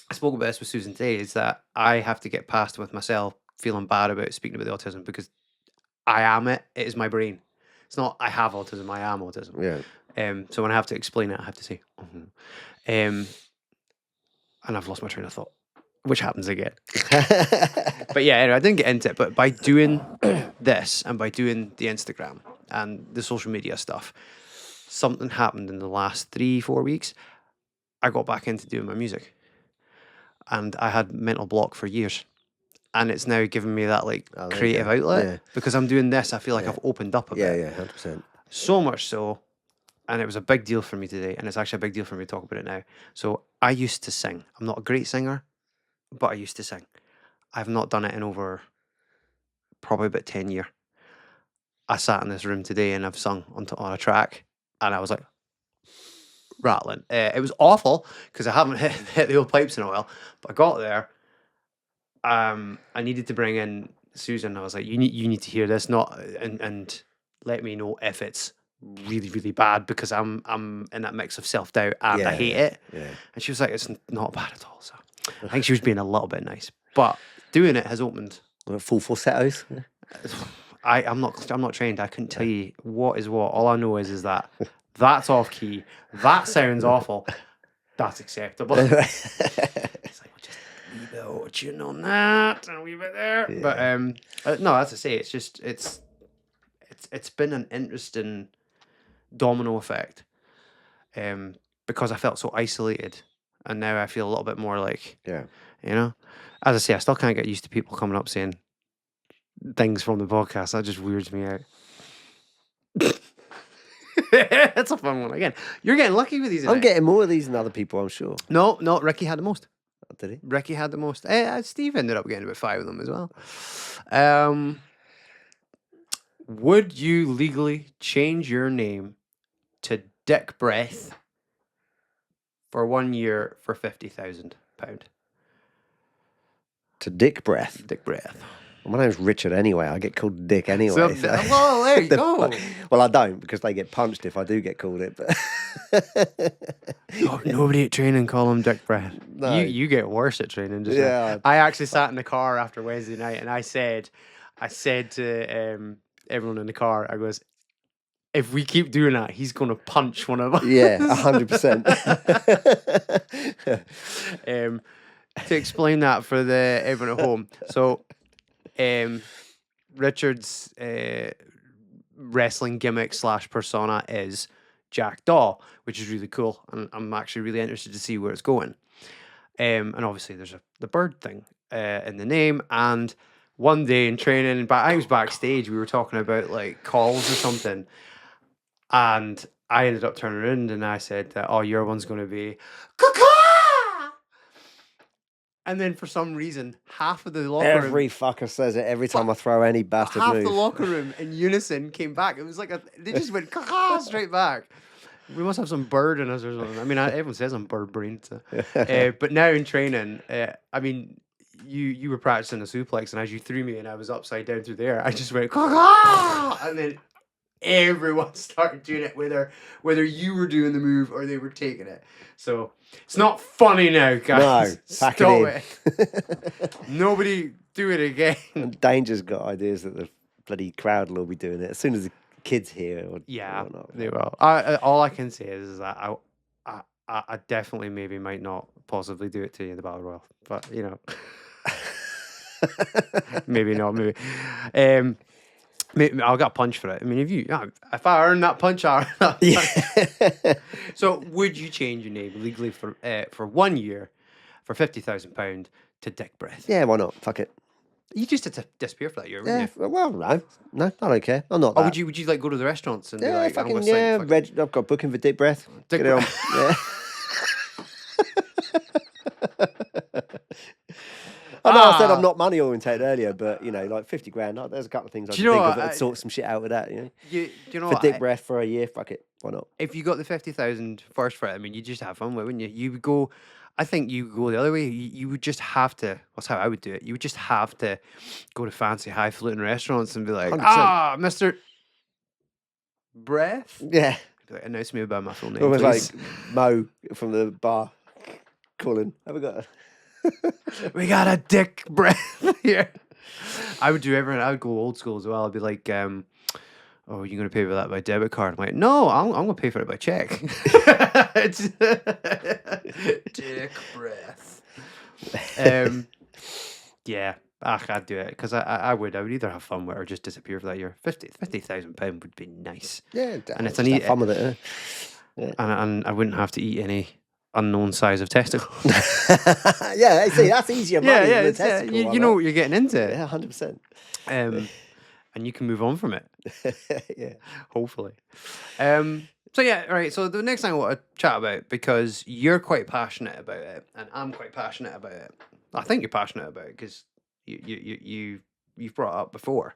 I spoke about this with Susan today, is that I have to get past with myself feeling bad about speaking about the autism, because I am it. It is my brain. It's not I have autism, I am autism. Yeah. So when I have to explain it, I have to say, and I've lost my train of thought, which happens again. But yeah, anyway, I didn't get into it. But by doing this and by doing the Instagram and the social media stuff, something happened in the last 3-4 weeks. I got back into doing my music, and I had mental block for years. And it's now given me that like creative outlet because I'm doing this. I feel like I've opened up a bit. Yeah, 100%. So much so, and it was a big deal for me today, and it's actually a big deal for me to talk about it now. So I used to sing. I'm not a great singer, but I used to sing. I've not done it in over probably about 10 years. I sat in this room today and I've sung on a track, and I was like rattling. It was awful because I haven't hit the old pipes in a while, but I got there. I needed to bring in Susan. I was like, you need to hear this, not and let me know if it's really, really bad, because I'm in that mix of self-doubt and I hate it. Yeah. And she was like, it's not bad at all. So I think she was being a little bit nice, but doing it has opened. Full falsettos. Yeah. I'm not trained. I couldn't tell you what is what. All I know is that that's off key. That sounds awful. That's acceptable. It's like, well, just a wee bit of tune on that and a wee bit there. Yeah. But no, as I say, it's just it's been an interesting domino effect. Because I felt so isolated, and now I feel a little bit more like, Yeah. you know, as I say, I still can't get used to people coming up saying things from the podcast. That just weirds me out. It's a fun one again. You're getting lucky with these. I'm getting more of these than other people, I'm sure. No, Ricky had the most. Did he? Ricky had the most. Steve ended up getting about 5 of them as well. Would you legally change your name to Dick Breath for 1 year for £50,000? To Dick Breath. Dick Breath. Well, my name's Richard anyway. I get called Dick anyway. So, well, there you go. Well, I don't, because they get punched if I do get called it. But Nobody at training call him Dick Breath. No. You get worse at training. Just Yeah. now. I actually sat in the car after Wednesday night, and I said to everyone in the car, I goes, if we keep doing that, he's going to punch one of us. Yeah, 100%. To explain that for everyone at home. So, Richard's wrestling gimmick / persona is Jackdaw, which is really cool, and I'm actually really interested to see where it's going. And obviously there's the bird thing in the name, and one day in training, but I was backstage, we were talking about like calls or something, and I ended up turning around and I said that, oh, your one's going to be caw. And then for some reason, half of the locker room... Every fucker says it every time I throw any bastard half move. the locker room in unison came back. It was like they just went caw straight back. We must have some bird in us or something. I mean, everyone says I'm bird brain. So. But now in training, I mean, you were practicing a suplex, and as you threw me and I was upside down through there, I just went caw, and then everyone started doing it, whether you were doing the move or they were taking it. So it's not funny now, guys. No, pack Stop it it. Nobody do it again. And Danger's got ideas that the bloody crowd will be doing it as soon as the kids hear. Or whatnot. They will. All I can say is that I definitely maybe might not possibly do it to you in the Battle Royal, but you know, maybe not. Maybe I'll get a punch for it. I mean, if I earn that punch, I earn that punch. Yeah. So, would you change your name legally for 1 year for £50,000 to Dick Breath? Yeah, why not? Fuck it. You just had to disappear for that year, wouldn't you? Well, no, I don't care. I'm not. Or that. would you like go to the restaurants and be Yeah, like, fucking I'm gonna sign I've got booking for Dick Breath. Dick Get it on. Breath. Yeah. I know I said I'm not money orientated earlier, but you know, like 50 grand. There's a couple of things I can think of that sort some shit out with that. You know, you know for what? Dick Breath for a year. Fuck it. Why not? If you got the 50,000 first for it, I mean, you just have fun with it, wouldn't you? You would go. I think you go the other way. You would just have to. That's how I would do it. You would just have to go to fancy highfalutin restaurants and be like, 100%. Mr. Breath. Yeah. Be like, announce me about my full name, Almost please. like Mo from the bar calling. Have we got a... We got a Dick Breath here. I would do everything. I would go old school as well. I'd be like, oh, you're going to pay for that by debit card? I'm like, no, I'm going to pay for it by check. Dick Breath. Yeah, I'd do it because I would either have fun with it or just disappear for that year. £50,000 would be nice. Yeah, and it's just have fun with it. Yeah. And I wouldn't have to eat any unknown size of testicles. Yeah, see, that's easier money than the it's, testicle you one, know right? what you're getting into. Yeah, 100%. And you can move on from it. Yeah. Hopefully. So yeah, right. So the next thing I want to chat about, because you're quite passionate about it, and I'm quite passionate about it. I think you're passionate about it because you've brought it up before,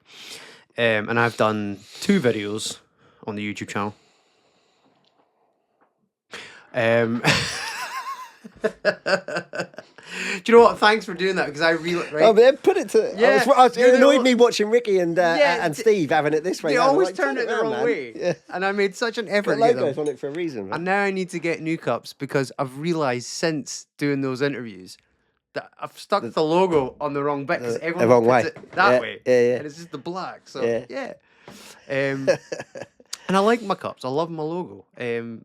and I've done 2 videos on the YouTube channel. Do you know what? Thanks for doing that, because I really right. Oh, but then put it to. Yeah, It you're the annoyed o- me watching Ricky and Steve having it this way. They round. I'm always like, turn it the round, wrong man. way, Yeah. and I made such an Got effort to get logos them. on it for a reason, man. And now I need to get new cups, because I've realised since doing those interviews that I've stuck the logo on the wrong bit, because the everyone wrong puts way. it that Yeah, way, yeah. and it's just the black. So Yeah. And I like my cups. I love my logo.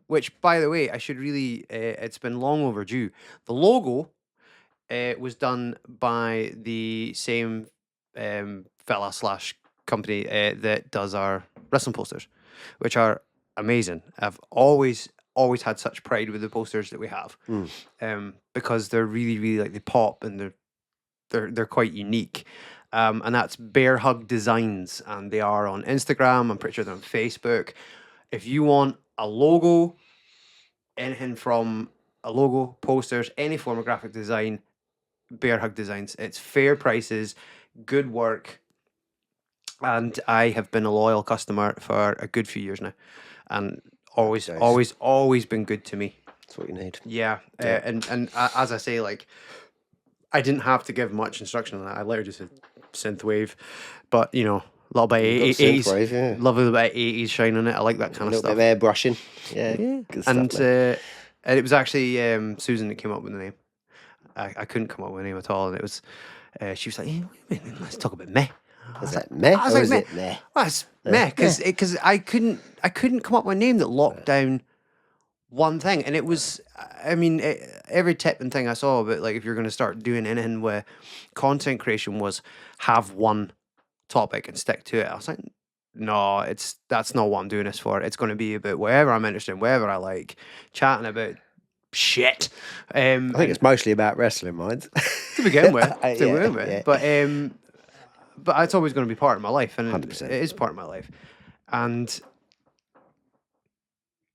Which, by the way, I should really. It's been long overdue. The logo was done by the same fella slash company that does our wrestling posters, which are amazing. I've always had such pride with the posters that we have, because they're really like, they pop, and they're quite unique. And that's Bear Hug Designs, and they are on Instagram. I'm pretty sure they're on Facebook. If you want a logo, anything from a logo, posters, any form of graphic design, Bear Hug Designs. It's fair prices, good work, and I have been a loyal customer for a good few years now, and days. always been good to me. That's what you need. Yeah, and as I say, like, I didn't have to give much instruction on that. I literally just said synthwave, but a little bit You've got 80s, synthwave, yeah. love a little bit of 80s shine on it. I like that kind A of little stuff. bit of airbrushing. Yeah. Good stuff, And mate. and it was actually Susan that came up with the name. I couldn't come up with a name at all, and it was she was like, "Hey, wait a minute, let's talk about meh." Is that meh? I was Or like, is meh. it meh? Well, it's meh, because I couldn't come up with a name that locked down one thing, and it was, I mean, every tip and thing I saw about, like, if you're going to start doing anything with content creation, was have one topic and stick to it. I was like, no, that's not what I'm doing this for. It's going to be about whatever I'm interested in, whatever I like, chatting about shit. I think it's mostly about wrestling, mind. To begin with, Yeah. but it's always going to be part of my life, and 100%. it is part of my life, and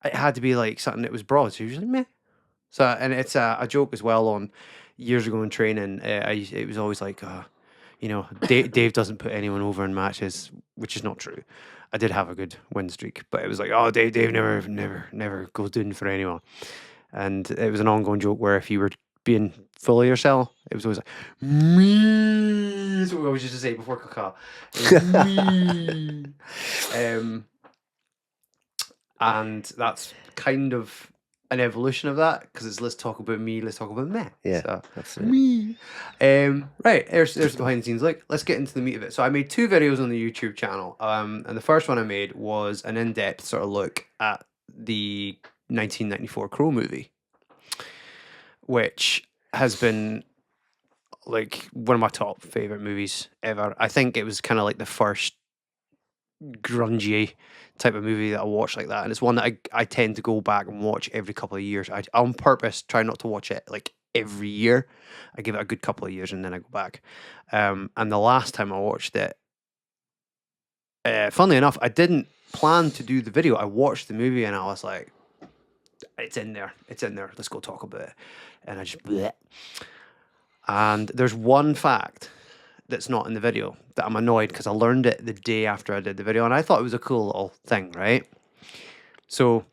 it had to be like something that was broad. So usually meh. So, and it's a joke as well. On years ago in training, it was always like, Dave doesn't put anyone over in matches, which is not true. I did have a good win streak, but it was like, oh, Dave never goes down for anyone. And it was an ongoing joke where if you were being full of yourself, it was always like, me. That's what we always used to say before caca. Me. And that's kind of an evolution of that, because it's let's talk about me, let's talk about meh. Yeah, So, absolutely. me. Right, there's the behind the scenes. Like, let's get into the meat of it. So I made 2 videos on the YouTube channel. And the first one I made was an in-depth sort of look at the 1994 Crow movie, which has been like one of my top favorite movies ever. I think it was kind of like the first grungy type of movie that I watched like that, and it's one that I tend to go back and watch every couple of years. I on purpose try not to watch it like every year. I give it a good couple of years and then I go back. And the last time I watched it, funnily enough, I didn't plan to do the video. I watched the movie and I was like, it's in there, let's go talk about it. And I just bleh. And there's one fact that's not in the video that I'm annoyed, because I learned it the day after I did the video, and I thought it was a cool little thing, right? So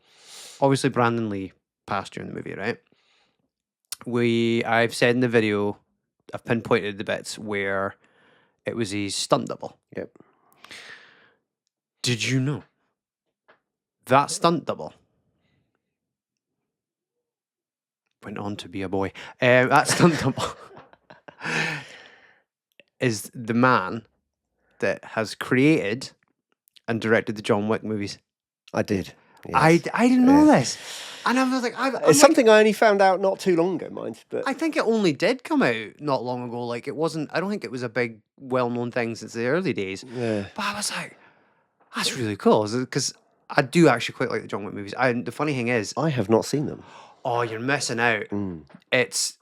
obviously Brandon Lee passed during the movie, right? I've said in the video, I've pinpointed the bits where it was his stunt double. Yep. Did you know that stunt double went on to be a boy? That stunt double is the man that has created and directed the John Wick movies. I did. I Yes. didn't know this, and I was like, It's something I only found out not too long ago, mind. But I think it only did come out not long ago. Like, it wasn't. I don't think it was a big, well-known thing since the early days. yeah, But I was like, that's really cool, because I do actually quite like the John Wick movies. The funny thing is, I have not seen them. oh, you're missing out. Mm. It's,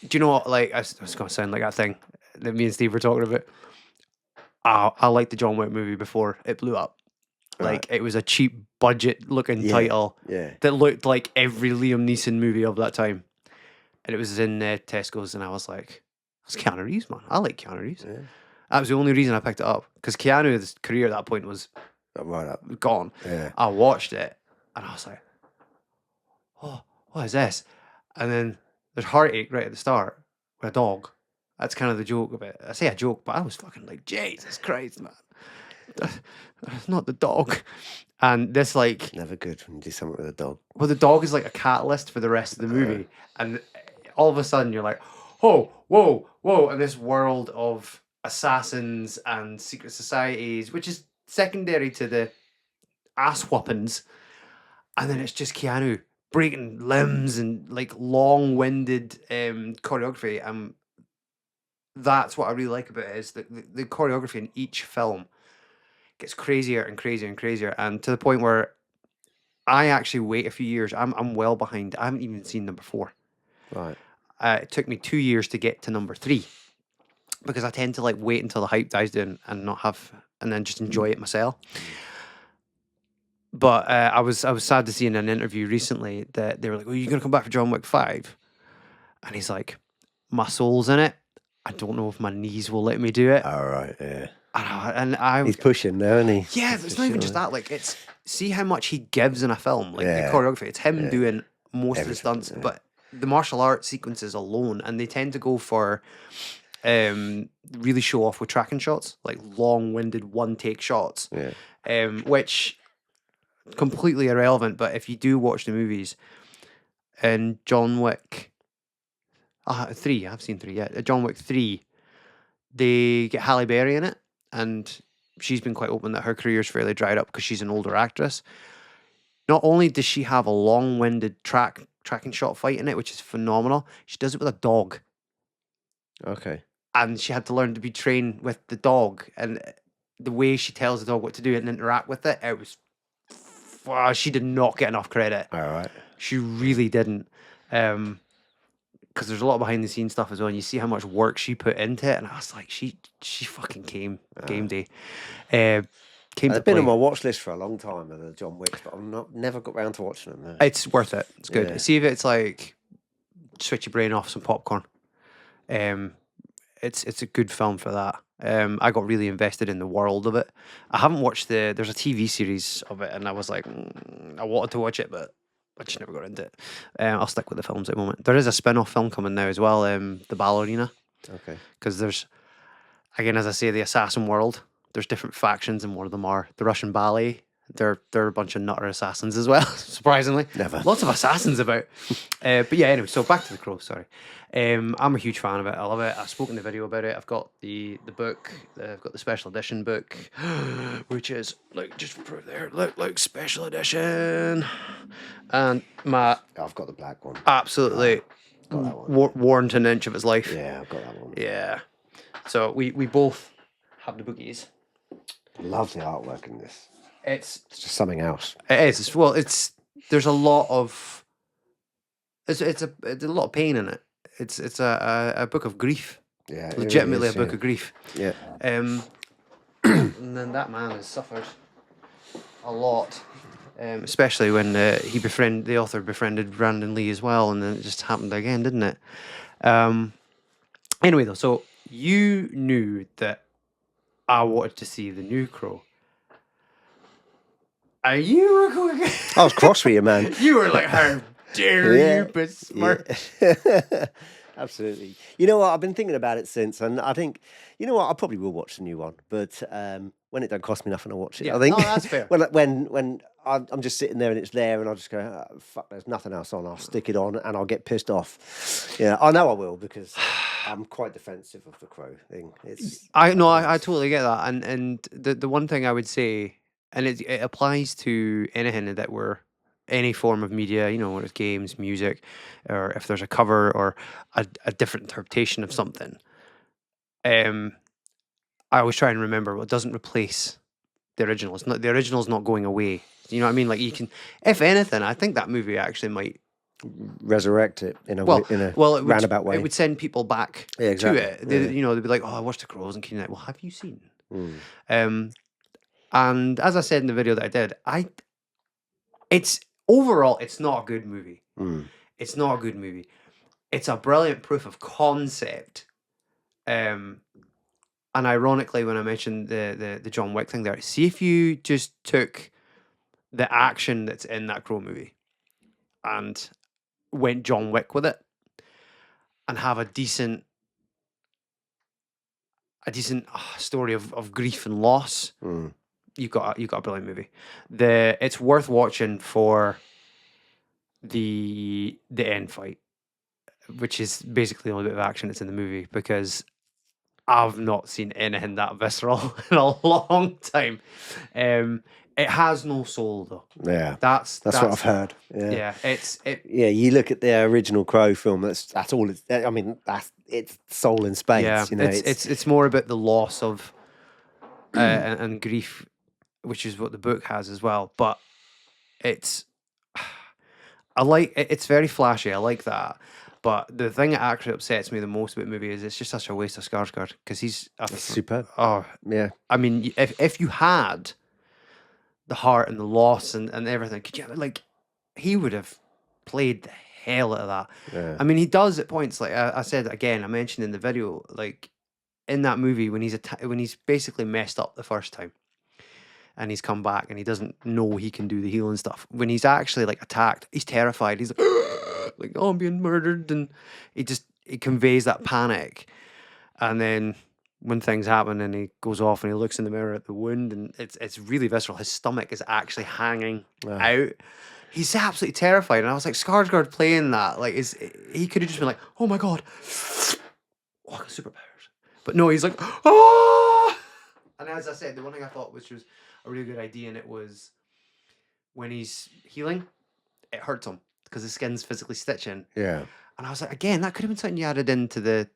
do you know what? Like, it's going to sound like that thing that me and Steve were talking about. I liked the John Wick movie before it blew up. Like it was a cheap budget looking Yeah, title yeah. that looked like every Liam Neeson movie of that time. And it was in Tesco's, and I was like, "That's Keanu Reeves, man. I like Keanu Reeves." Yeah. That was the only reason I picked it up because Keanu's career at that point was Right up. gone. Yeah. I watched it, and I was like, "Oh, what is this?" And then there's heartache right at the start with a dog. That's kind of the joke of it. I say a joke, but I was fucking like, Jesus Christ, man. Not the dog. And this, like, Never good when you do something with a dog. well, the dog is like a catalyst for the rest of the movie. And all of a sudden you're like, oh, whoa, whoa. And this world of assassins and secret societies, which is secondary to the ass whoopings. And then it's just Keanu breaking limbs and like long-winded choreography. That's what I really like about it is that the choreography in each film gets crazier and crazier and crazier, and to the point where I actually wait a few years. I'm well behind. I haven't even seen number 4. Right. It took me 2 years to get to number 3 because I tend to like wait until the hype dies down and not have, and then just enjoy it myself. But I was sad to see in an interview recently that they were like, "Oh, you're gonna come back for John Wick 5?" And he's like, "My soul's in it. I don't know if my knees will let me do it." All right. Yeah. And I He's pushing now, isn't he? yeah, That's it's for not even sure. just that. Like, it's see how much he gives in a film. Like Yeah. the choreography, it's him Yeah. doing most of the Everything, stunts, yeah. but the martial arts sequences alone, and they tend to go for really show off with tracking shots, like long-winded one-take shots, Yeah. which completely irrelevant. But if you do watch the movies, in John Wick 3, I've seen 3 yet. John Wick 3, they get Halle Berry in it, and she's been quite open that her career's fairly dried up because she's an older actress. Not only does she have a long-winded tracking shot fight in it, which is phenomenal, she does it with a dog. Okay. And she had to learn to be trained with the dog, and the way she tells the dog what to do and interact with it, it was wow, she did not get enough credit. All right. She really didn't. Because there's a lot of behind the scenes stuff as well, and you see how much work she put into it, and I was like, she fucking came game day. Came to They've been play. on my watch list for a long time, the John Wicks, but I've never got round to watching them. No. It's worth it. It's good. Yeah. See if it's like switch your brain off some popcorn. It's a good film for that. I got really invested in the world of it. I haven't watched there's a TV series of it, and I was like, I wanted to watch it, but I just never got into it. I'll stick with the films at the moment. There is a spin-off film coming now as well, The Ballerina, Okay. because there's, again, as I say, the assassin world. There's different factions, and one of them are the Russian ballet. They're a bunch of nutter assassins as well, surprisingly. Never. Lots of assassins about. But yeah, anyway, so back to The Crow, sorry. I'm a huge fan of it. I love it. I've spoken the video about it. I've got the book. I've got the special edition book, which is, like, just for proof there, look, special edition. And my I've got the black one. absolutely Got that one. worn to an inch of his life. Yeah, I've got that one. Yeah. So we both have the bookies. Love the artwork in this. It's just something else. It is. There's a lot of it's a lot of pain in it. It's a book of grief. Yeah, it Legitimately really is, a book yeah. of grief. Yeah. And then that man has suffered a lot. Especially when the author befriended Brandon Lee as well, and then it just happened again, didn't it? Anyway, though, so you knew that I wanted to see the new Crow. And you were going. I was cross with you, man. You were like, how dare you besmirch? Yeah. Absolutely. You know what? I've been thinking about it since, and I think, you know what? I probably will watch the new one, but when it don't cost me nothing, I'll watch it. Yeah, I think. no, that's fair. when I'm just sitting there and it's there, and I'll just go, oh, fuck, there's nothing else on. I'll stick it on, and I'll get pissed off. Yeah, I know I will, because I'm quite defensive of the Crow thing. I totally get that, and the one thing I would say, and it applies to anything that we're any form of media, you know, whether it's games, music, or if there's a cover or a different interpretation of something. I always try and remember what doesn't replace the original. It's not, the original's not going away. You know what I mean? Like, you can, if anything, I think that movie actually might resurrect it in a it would, roundabout way. It would send people back exactly. to it. They, you know, they'd be like, "Oh, I watched The Crows," and Keenan, well, have you seen? And as I said in the video that I did, it's overall, it's not a good movie. It's not a good movie. It's a brilliant proof of concept. And ironically, when I mentioned the John Wick thing there, see if you just took the action that's in that Crow movie and went John Wick with it and have a decent story of grief and loss. You've got a brilliant movie. It's worth watching for the end fight, which is basically the only bit of action that's in the movie, because I've not seen anything that visceral in a long time. It has no soul though. Yeah, that's what I've heard. Yeah, yeah. You look at the original Crow film. That's all. I mean, it's soul in spades. Yeah, you know, it's more about the loss of and grief, which is what the book has as well. But it's very flashy. I like that. But the thing that actually upsets me the most about the movie is it's just such a waste of Skarsgård, because he's superb. Oh yeah. I mean, if you had the heart and the loss and everything, could you he would have played the hell out of that. Yeah. I mean, he does at points, like I said again, I mentioned in the video, like in that movie when he's basically messed up the first time and he's come back and he doesn't know he can do the healing stuff. When he's actually like attacked, he's terrified. He's like, oh, I'm being murdered, and he conveys that panic. And then when things happen and he goes off and he looks in the mirror at the wound, and it's really visceral. His stomach is actually hanging out. He's absolutely terrified. And I was like, Skarsgård playing that, like, he could have just been like, oh my god, oh, I got superpowers. But no, he's like, oh. And as I said, the one thing I thought which was a really good idea in it was when he's healing, it hurts him because his skin's physically stitching. Yeah. And I was like, again, that could have been something you added into the,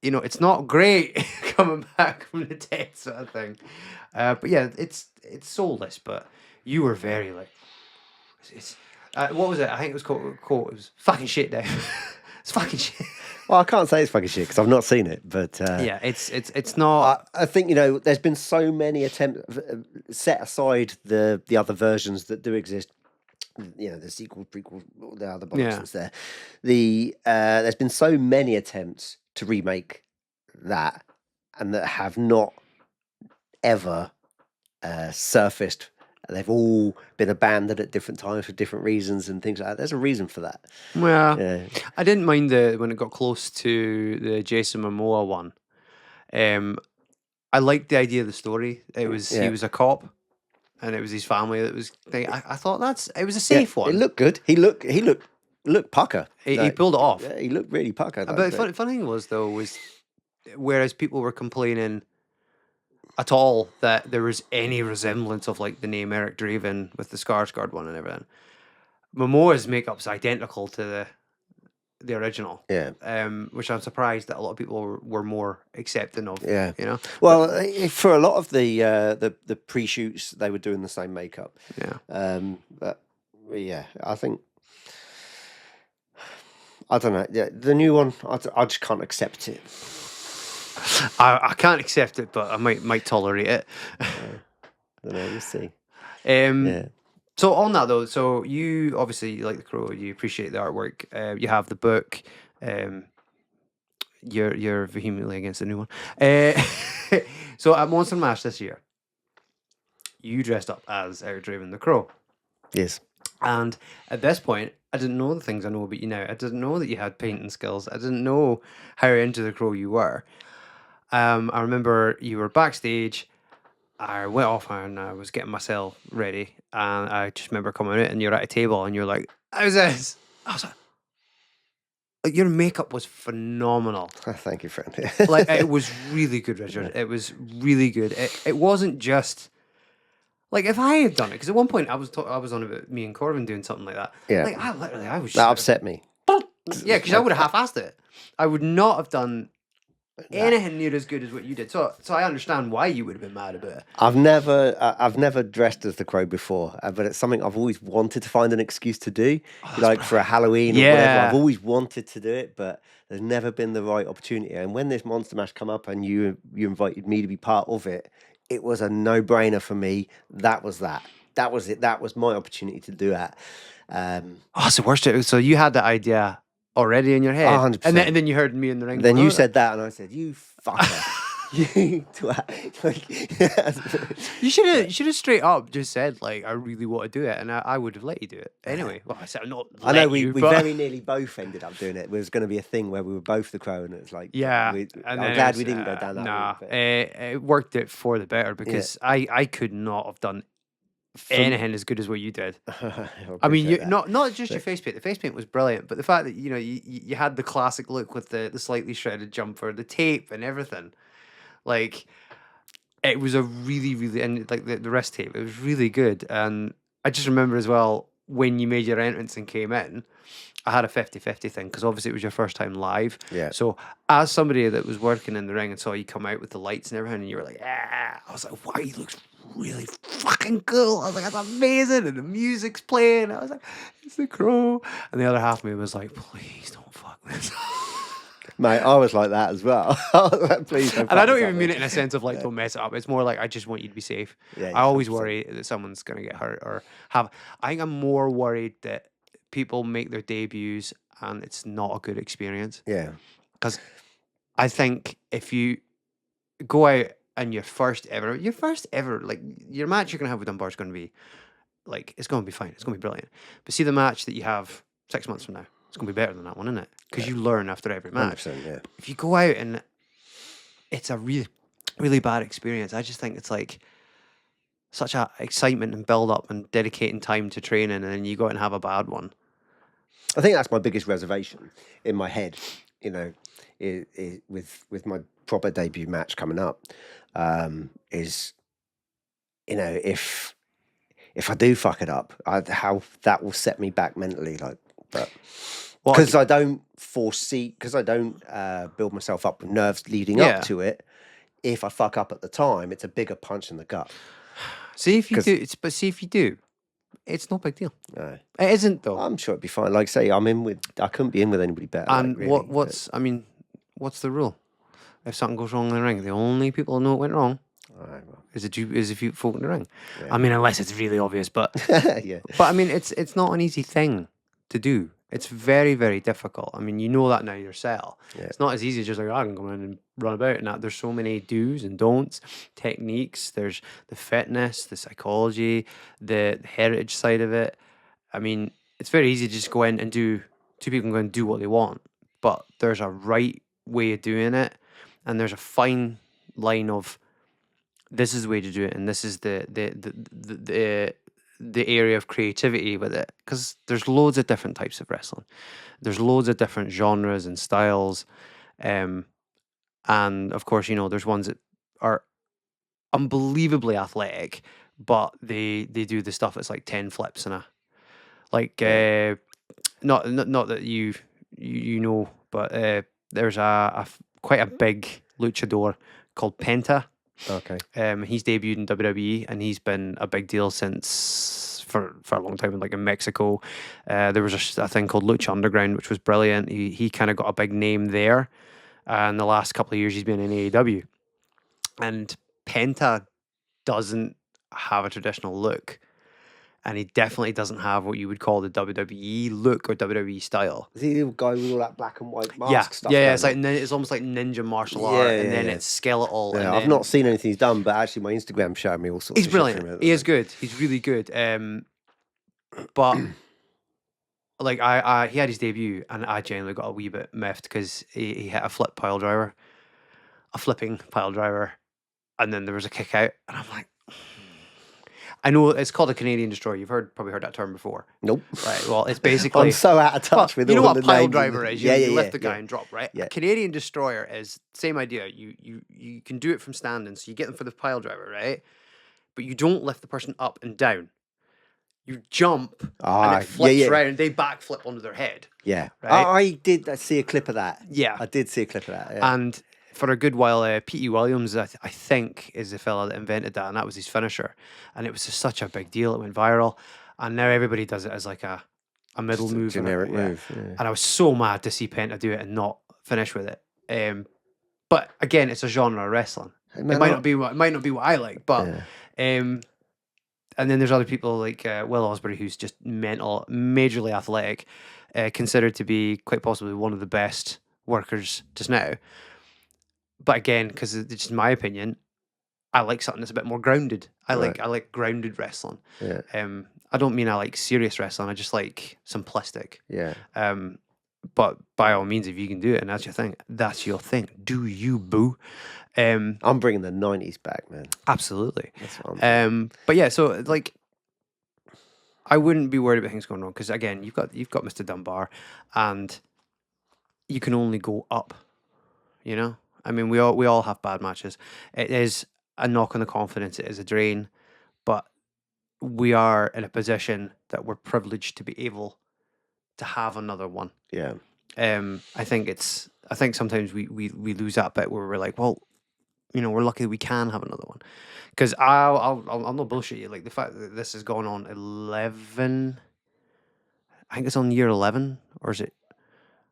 it's not great coming back from the dead sort of thing. But yeah, it's soulless, but you were very like, what was it? I think it was called it was fucking shit, Dave. It's fucking shit. Well, I can't say it's fucking shit because I've not seen it, but yeah, it's not. I think there's been so many attempts. Set aside the other versions that do exist, the sequel, prequel, the other bollocks that's there. There's been so many attempts to remake that, and that have not ever surfaced. They've all been abandoned at different times for different reasons and things like that. There's a reason for that. Well, yeah. I didn't mind when it got close to the Jason Momoa one. I liked the idea of the story. It was he was a cop, and it was his family that was. I thought it was a safe one. It looked good. He looked pucker. He pulled it off. Yeah, he looked really pucker. But the funny thing was whereas people were complaining at all that there was any resemblance of like the name Eric Draven with the Skarsgård one and everything, Momoa's makeup's identical to the original. Yeah. Which I'm surprised that a lot of people were more accepting of. Yeah. Well, for a lot of the pre-shoots, they were doing the same makeup. Yeah. But yeah, I think I don't know. Yeah, the new one, I just can't accept it. I can't accept it, but I might tolerate it. I don't know. We'll see. Yeah. So on that though, so you obviously like The Crow, you appreciate the artwork, you have the book, you're vehemently against the new one. So at Monster Mash this year, you dressed up as Eric Draven the Crow. Yes. And at this point, I didn't know the things I know about you now. I didn't know that you had painting skills. I didn't know how into The Crow you were. I remember you were backstage. I went off and I was getting myself ready, and I just remember coming out and you're at a table and you're like, how's this? I was like, your makeup was phenomenal. Thank you, friend. Like, it was really good, Richard. It was really good. It wasn't just like if I had done it, because at one point I was on about me and Corbin doing something like that. Yeah. Like I was. That upset me. Yeah, because I would have half-assed it. I would not have done anything near as good as what you did. So I understand why you would have been mad about it. I've never dressed as the Crow before, but it's something I've always wanted to find an excuse to do, like for a Halloween or whatever. I've always wanted to do it, but there's never been the right opportunity. And when this Monster Mash come up and you invited me to be part of it, it was a no-brainer for me. That was that. That was it. That was my opportunity to do that. Oh, it's the worst. So you had the idea already in your head, and 100%. then you heard me in the ring. Then going, you "Oh." said that, and I said, "You fucker, you twat." You should have straight up just said like, I really want to do it, and I would have let you do it anyway. Well, I said not I know let we you, we but very nearly both ended up doing it. It was going to be a thing where we were both the crow, and it's like, yeah. I'm And then glad we didn't go down that nah. route. But It worked it for the better because I could not have done anything as good as what you did. I I mean, appreciate that. not just your face paint. The face paint was brilliant, but the fact that you had the classic look with the slightly shredded jumper, the tape, and everything, like it was a really and like the wrist tape, it was really good. And I just remember as well when you made your entrance and came in, I had a 50-50 thing because obviously it was your first time live. Yeah. So as somebody that was working in the ring and saw you come out with the lights and everything, and you were like, "Ah," I was like, "Wow, he looks really fucking cool." I was like, "That's amazing," and the music's playing. I was like, "It's the Crow," and the other half of me was like, "Please don't fuck this." Mate, I was like that as well. Please don't. And I fuck don't this even up, mean mate. it in a sense of like don't mess it up. It's more like I just want you to be safe. Yeah, I yeah, always 100%. worry that someone's gonna get hurt or have. I think I'm more worried that people make their debuts and it's not a good experience. Yeah. Because I think if you go out and your first ever, like your match you're gonna have with Dunbar is gonna be like it's gonna be fine. It's gonna be brilliant. But see the match that you have 6 months from now, it's gonna be better than that one, isn't it? Because you learn after every match. 100%, yeah. If you go out and it's a really bad experience. I just think it's like such a excitement and build up and dedicating time to training, and then you go out and have a bad one. I think that's my biggest reservation in my head. You know, with my proper debut match coming up, is if I do fuck it up, how that will set me back mentally. Like, but Well, because I don't build myself up with nerves leading Yeah. up to it. If I fuck up at the time, it's a bigger punch in the gut. see if you 'Cause- do, but see if you do, it's no big deal. No, It isn't though. I'm sure it'd be fine. Like, say, I couldn't be in with anybody better. And like, really, I mean, what's the rule? If something goes wrong in the ring, the only people who know it went wrong Alright, well, is if you folk in the ring. Yeah. I mean, unless it's really obvious, but yeah. I mean, it's not an easy thing to do. It's very difficult. I mean, you know that now yourself. Yeah. It's not as easy as just like I can come in and run about and that. There's so many do's and don'ts, techniques. There's the fitness, the psychology, the heritage side of it. I mean, it's very easy to just go in and two people can go and do what they want, but there's a right way of doing it, and there's a fine line of this is the way to do it, and this is the area of creativity with it, because there's loads of different types of wrestling. There's loads of different genres and styles, and of course, there's ones that are unbelievably athletic, but they do the stuff that's like 10 flips and like not that you know, but there's a quite a big luchador called Penta. Okay. He's debuted in WWE and he's been a big deal since for a long time, like in Mexico. There was a thing called Lucha Underground, which was brilliant. He kind of got a big name there, and the last couple of years he's been in AEW. And Penta doesn't have a traditional look, and he definitely doesn't have what you would call the WWE look or WWE style. Is he the guy with all that black and white mask Yeah, stuff? yeah, going it's like on? it's almost like ninja martial Yeah, art, yeah, and then yeah. it's skeletal. Yeah, and I've then not seen anything he's done, but actually my Instagram showed me all sorts he's of shit from brilliant. him. He is good. He's really good. But like he had his debut, and I genuinely got a wee bit miffed because he hit a flipping pile driver, and then there was a kick out, and I'm like, I know it's called a Canadian destroyer. You've probably heard that term before. Nope. Right. Well, it's basically I'm so out of touch with you know all what the a pile names driver and- is. Yeah, You yeah, lift yeah, the guy yeah. and drop, right? Yeah. A Canadian destroyer is same idea. You can do it from standing, so you get them for the pile driver, right? But you don't lift the person up and down. You jump and Ah, it flips yeah. around and they backflip onto their head. Yeah. Right? I did see a clip of that. Yeah. I did see a clip of that. Yeah. And for a good while, P.T. Williams, I think, is the fella that invented that, and that was his finisher. And it was just such a big deal. It went viral. And now everybody does it as like a middle Just a move. generic yeah. move. Yeah. And I was so mad to see Penta do it and not finish with it. But again, it's a genre of wrestling. Man, it might not be what I like, but Yeah. and then there's other people like Will Osbury, who's just majorly athletic, considered to be quite possibly one of the best workers just now. But again, because it's just my opinion, I like something that's a bit more grounded. I Right. like grounded wrestling. Yeah. I don't mean I like serious wrestling. I just like simplistic. Yeah. But by all means, if you can do it and that's your thing. Do you, boo? I'm bringing the 90s back, man. Absolutely. That's what I'm But yeah, so like, I wouldn't be worried about things going wrong because again, you've got Mr. Dunbar, and you can only go up. You know, I mean, we all have bad matches. It is a knock on the confidence. It is a drain, but we are in a position that we're privileged to be able to have another one. Yeah. I think sometimes we lose that bit where we're like, well, you know, we're lucky we can have another one. Because I'll not bullshit you. Like the fact that this has gone on 11, I think it's on year 11, or is it?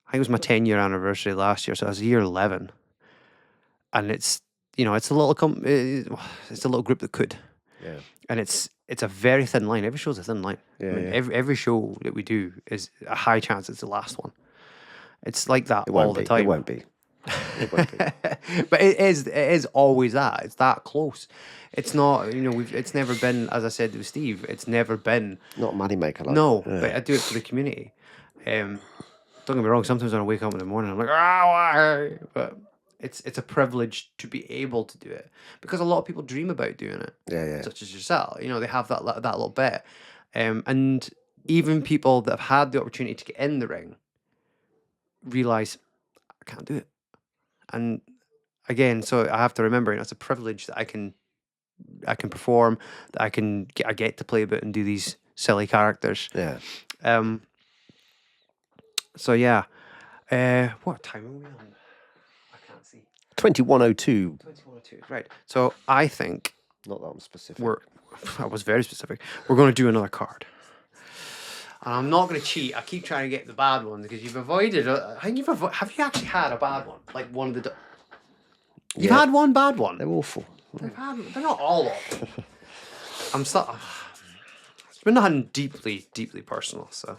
I think it was my 10-year anniversary last year, so it was year 11, and it's, you know, it's a little it's a little group that could, Yeah. and it's a very thin line. Every show's a thin line. Yeah, I mean, yeah. every show that we do is a high chance it's the last one. It's like that It won't all the be. time. It won't be. It won't be. But it is always that. It's that close. It's not, you know, it's never been, as I said to Steve, it's never been. Not moneymaker. Like No, that. Yeah. but I do it for the community. Don't get me wrong, sometimes when I wake up in the morning, I'm like, why? But it's a privilege to be able to do it because a lot of people dream about doing it. Yeah, yeah. Such as yourself. You know, they have that little bit. And even people that have had the opportunity to get in the ring realize, I can't do it. And again, so I have to remember, you know, it's a privilege that I can perform, that I get to play about and do these silly characters. Yeah. So yeah, what time are we on? I can't see. 2102. 21:02. Right. So I think Not that I'm specific. I was very specific. We're going to do another card. And I'm not going to cheat. I keep trying to get the bad one because you've avoided. I think have you actually had a bad one? Like one of the. You've Yeah. had one bad one. They're awful. They're not all awful. I'm so. It's been nothing deeply personal. So.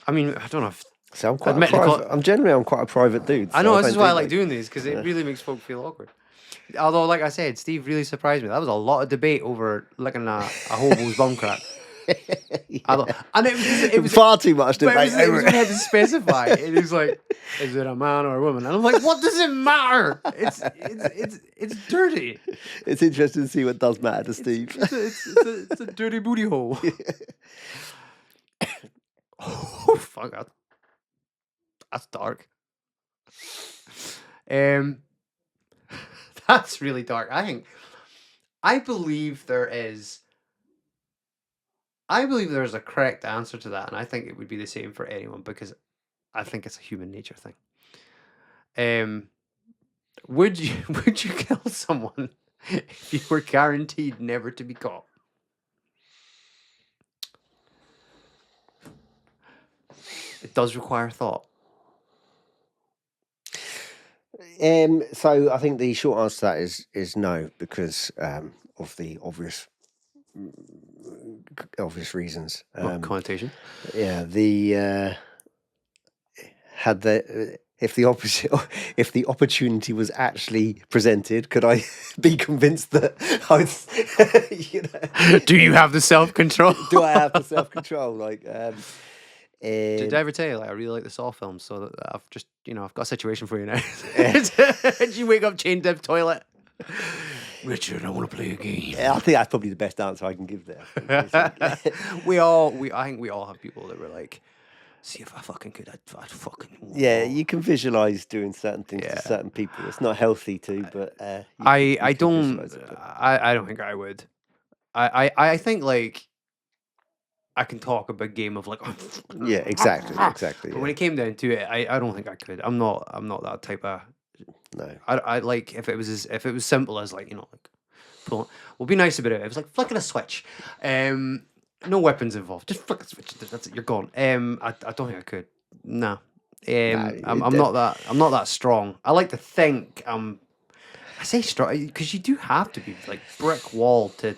I mean, I don't know if. So I'm quite. Admit the I'm quite a private dude. I know, so this is don't why I do, like doing these, because it really makes folk feel awkward. Although, like I said, Steve really surprised me. That was a lot of debate over licking a hobo's bum crack. And it was far too much but debate. it was we had to specify. It was like, is it a man or a woman? And I'm like, what does it matter? It's dirty. It's interesting to see what does matter to Steve. It's a dirty booty hole. Oh fuck that. That's dark. That's really dark. I believe there's a correct answer to that, and I think it would be the same for anyone because I think it's a human nature thing. Would you kill someone if you were guaranteed never to be caught? It does require thought. So I think the short answer to that is no, because of the obvious reasons. Connotation. Yeah, if the opportunity was actually presented, could I be convinced that Do you have the self-control? do I have the self-control? Like, did I ever tell you, like, I really like the Saw films, so that I've just, I've got a situation for you now. Did you wake up chained to the toilet? Richard, I want to play a game. Yeah, I think that's probably the best answer I can give there. I think we all have people that were like, see if I fucking could, I'd fucking. Yeah, you can visualize doing certain things to certain people. It's not healthy to, but I don't think I would. I think like I can talk a big game of like. Yeah, exactly. But when it came down to it, I don't think I could. I'm not that type of. No. I like if it was simple as like we'll be nice about it. It was like flicking a switch. No weapons involved. Just flick a switch. That's it. You're gone. I don't think I could. No. I'm not that strong. I like to think I'm I say strong because you do have to be like brick wall to,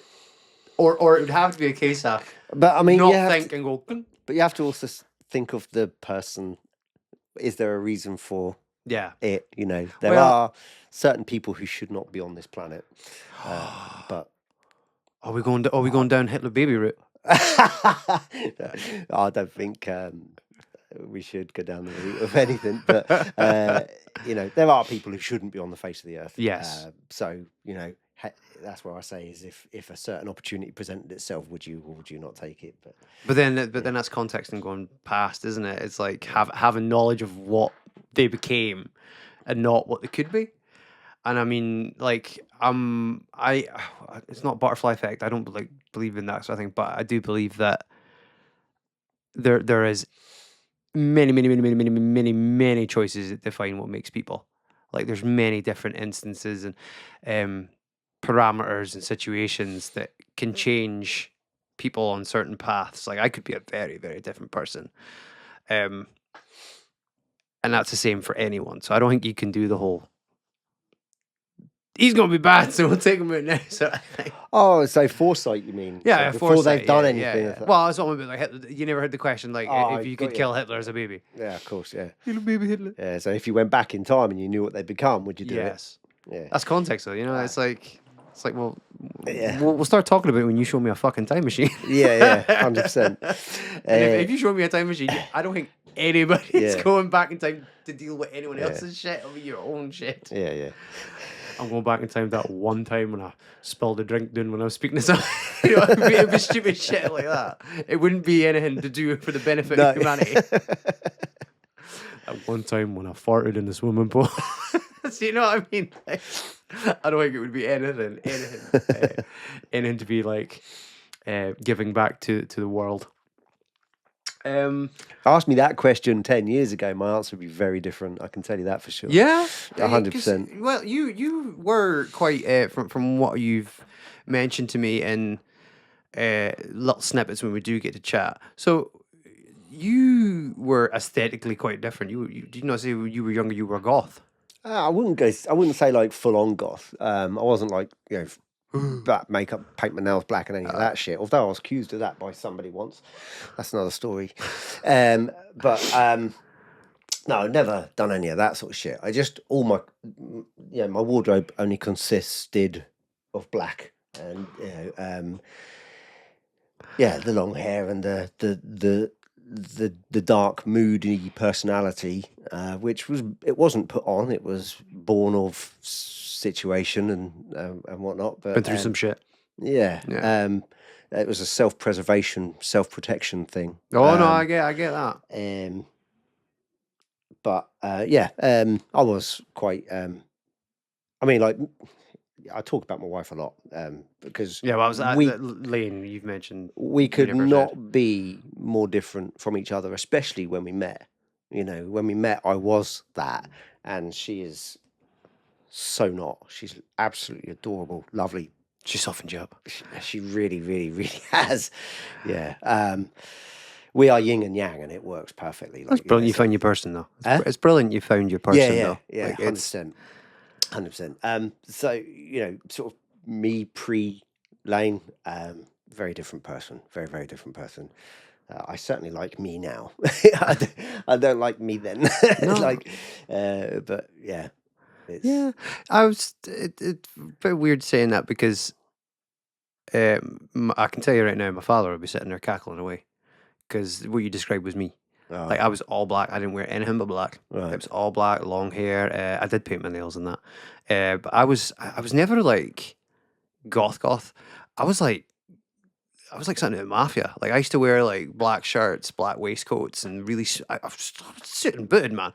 or it would have to be a case of But I mean, you not have think to, and go. "Clink." but you have to also think of the person. Is there a reason for Yeah. it? You know, there Well, are certain people who should not be on this planet. But are we going? Are we going down Hitler baby route? I don't think we should go down the route of anything. But you know, there are people who shouldn't be on the face of the earth. Yes. So you know, that's what I say is if a certain opportunity presented itself, would you or would you not take it? But then that's context and going past, isn't it? It's like having knowledge of what they became and not what they could be. And I mean, like, it's not butterfly effect. I don't believe in that sort of thing, but I do believe that there is many choices that define what makes people. Like, there's many different instances and parameters and situations that can change people on certain paths. Like, I could be a very, very different person. And that's the same for anyone. So I don't think you can do the whole he's gonna be bad, so we'll take him out now. So I think, Oh, so foresight, you mean? yeah, So before foresight, they've done yeah, anything. yeah, yeah. Well, it's all about like Hitler. You never heard the question like Oh, if you got could you. kill Hitler as a baby. Yeah, of course, yeah. Little baby Hitler. Yeah, so if you went back in time and you knew what they'd become, would you do Yes, it? Yeah. that's context though. You know, it's like well, Yeah. we'll start talking about it when you show me a fucking time machine. Yeah, 100%. And if you show me a time machine, I don't think anybody's Yeah. going back in time to deal with anyone else's shit. It'll be your own shit. Yeah, yeah. I'm going back in time that one time when I spilled a drink down when I was speaking to someone. You know, it'd be stupid shit like that. It wouldn't be anything to do for the benefit of humanity. That one time when I farted in the swimming pool. So, you know what I mean? Like, I don't think it would be anything to be like giving back to the world. Ask me that question 10 years ago, my answer would be very different. I can tell you that for sure. Yeah, 100%. Well, you were quite from what you've mentioned to me in little snippets when we do get to chat. So you were aesthetically quite different. You did you not say when you were younger you were a goth? I wouldn't say like full on goth. I wasn't like, you know, black makeup, paint my nails black and any of that shit. Although I was accused of that by somebody once. That's another story. No, I've never done any of that sort of shit. I just my wardrobe only consisted of black and the long hair and the dark moody personality, which wasn't put on. It was born of situation and whatnot. But Been through some shit. yeah. Yeah. It was a self-preservation, self-protection thing. Oh no, I get that. I was quite. I mean, like, I talk about my wife a lot because Yeah, well, I was at we Lane. You've mentioned we could never not said. be more different from each other, especially when we met. You know, when we met, I was that, and she is so not. She's absolutely adorable, lovely. She softened you up. She really, really, really has. Yeah. We are yin and yang, and it works perfectly. That's brilliant. You found your person, though. It's brilliant. You found your person, though. Yeah, Like, 100%, 100%. So you know, sort of me pre-Lane, very different person, very, very different person. I certainly like me now. I don't like me then. No. But yeah. Yeah, it's very weird saying that because I can tell you right now, my father would be sitting there cackling away because what you described was me. Oh, Like I was all black. I didn't wear anything but black. right. It was all black, long hair. I did paint my nails and that. But I was never like goth. I was like something out of mafia. Like I used to wear like black shirts, black waistcoats, and really I was suited and booted, man.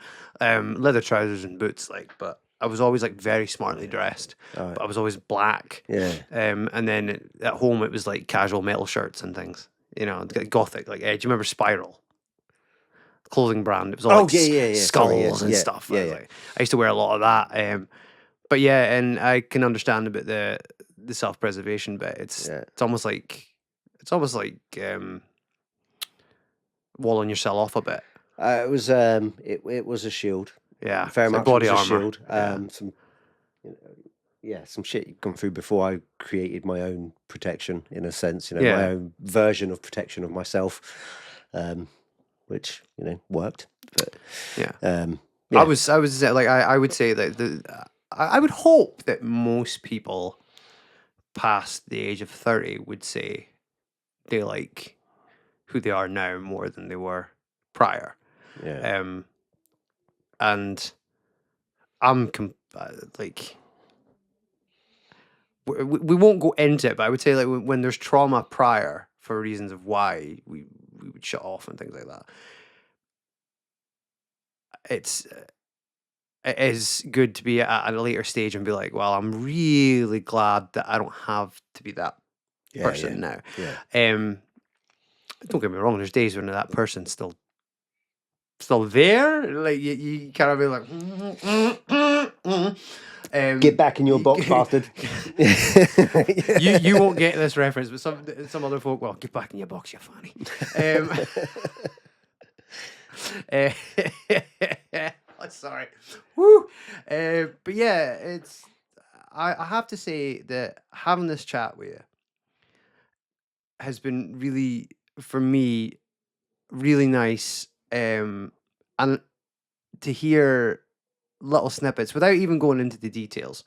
Leather trousers and boots, like. But I was always like very smartly dressed. Right. But I was always black. Yeah. And then at home it was like casual metal shirts and things. You know, gothic. Like, do you remember Spiral? Clothing brand. It was all like skulls and stuff. Like, I used to wear a lot of that. But yeah, and I can understand about the self-preservation bit. It's almost like walling yourself off a bit. It was a shield. Yeah, Very it's like much body it was armor. a shield. Yeah. Some some shit you've gone through before I created my own protection, in a sense, my Yeah. own version of protection of myself, which, worked. But Yeah. yeah. I was like, I would say that I would hope that most people past the age of 30 would say they like who they are now more than they were prior. Yeah. And I'm like, we won't go into it, but I would say like when there's trauma prior for reasons of why we would shut off and things like that, it is good to be at a later stage and be like, well, I'm really glad that I don't have to be that person now. Yeah. Don't get me wrong, there's days when that person's still there. Like you kind of be like, Get back in your box, bastard. you won't get this reference, but some other folk, well, get back in your box, you funny. Sorry. Woo. But yeah, it's I have to say that having this chat with you has been really, for me, really nice. And to hear little snippets without even going into the details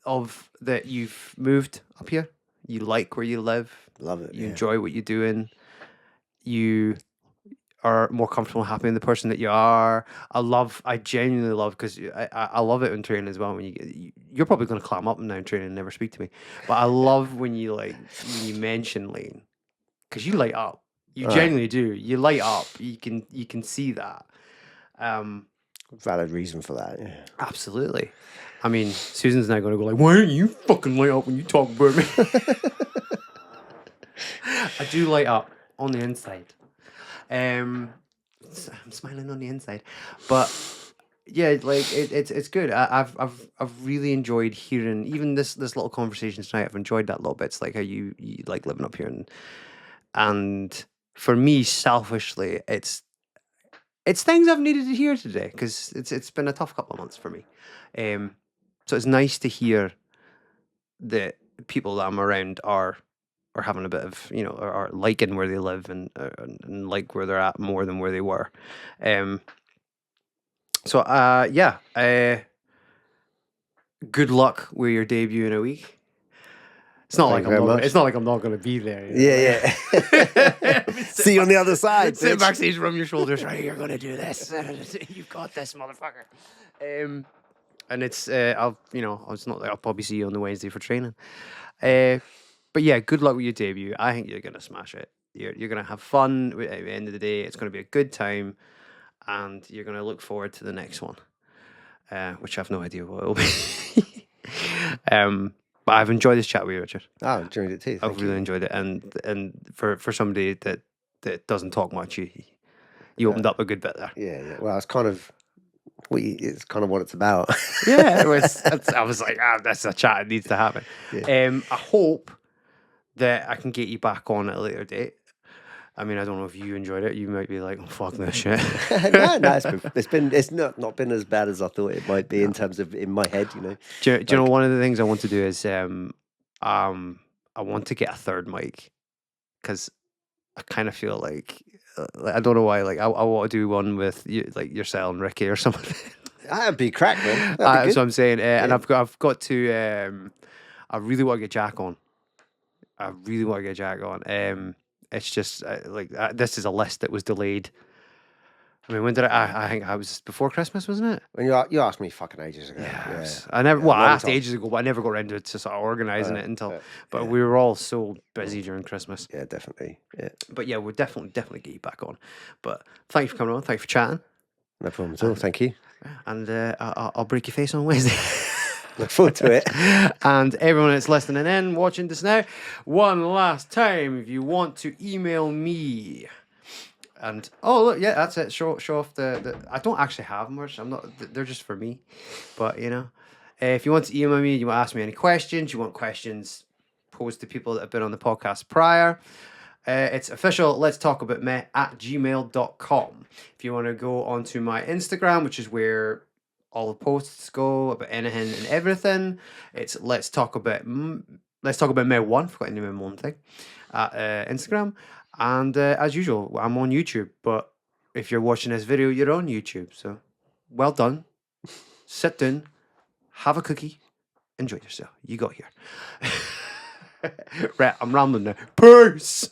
of that you've moved up here, you like where you live, Love it. you enjoy what you're doing, you are more comfortable and happy in the person that you are. I genuinely love, because I love it in training as well. When you're probably going to clam up now in training and never speak to me, but I love when you mention Lane, because you light up. You genuinely do. You light up. You can see that. Valid reason for that. Yeah. Absolutely. I mean, Susan's now going to go like, why don't you fucking light up when you talk about me? I do light up on the inside. I'm smiling on the inside, but yeah, like it's good. I've really enjoyed hearing even this little conversation tonight. I've enjoyed that little bit. It's like how you like living up here, and for me, selfishly, it's things I've needed to hear today, because it's been a tough couple of months for me. So it's nice to hear that people that I'm around are having a bit of, are liking where they live and like where they're at more than where they were. So yeah, good luck with your debut in a week. It's not Thank you very much. It's not like I'm not going to be there. Yeah. See you on the other side. Sit bitch. backstage, rub your shoulders. Right, you're going to do this. You've got this, motherfucker. And it's I'll probably see you on the Wednesday for training. But yeah, good luck with your debut. I think you're gonna smash it. You're gonna have fun. At the end of the day, it's gonna be a good time, and you're gonna look forward to the next one, which I have no idea what it'll be. But I've enjoyed this chat with you, Richard. I enjoyed it too. I've really enjoyed it, and for somebody that doesn't talk much, you opened up a good bit there. Yeah. Well, it's kind of what it's about. Yeah, I was like, that's a chat that needs to happen. Yeah. I hope that I can get you back on at a later date. I mean, I don't know if you enjoyed it. You might be like, "Oh, fuck this shit." No, it's not been as bad as I thought it might be in terms of in my head. Do you know one of the things I want to do is I want to get a third mic, because I kind of feel like I don't know why. Like I want to do one with you, like yourself and Ricky or something. That'd be crack, man. That'd be So I'm saying, and I've got to. I really want to get Jack on. It's just this is a list that was delayed. I mean, when did I think I was before Christmas, wasn't it? When you asked me fucking ages ago. Yeah. I never. Well, I asked ages ago, but I never got around to sort of organising it until. But we were all so busy during Christmas. Yeah, definitely. Yeah. But yeah, we'll definitely get you back on. But thank you for coming on. Thank you for chatting. No problem at all. Thank you. And I'll break your face on Wednesday. Look forward to it. And everyone that's listening in, watching this now, one last time, if you want to email me, and look, yeah, that's it. Show off the. I don't actually have much. They're just for me. But if you want to email me, you want to ask me any questions, you want questions posed to people that have been on the podcast prior, it's official LetsTalkAboutMeh @gmail.com. If you want to go onto my Instagram, which is where all the posts go about anything and everything. It's Let's Talk About Me One. Forgot to name my own thing at Instagram, and as usual, I'm on YouTube. But if you're watching this video, you're on YouTube. So well done. Sit down, have a cookie, enjoy yourself. You got here. Right, I'm rambling now. Peace.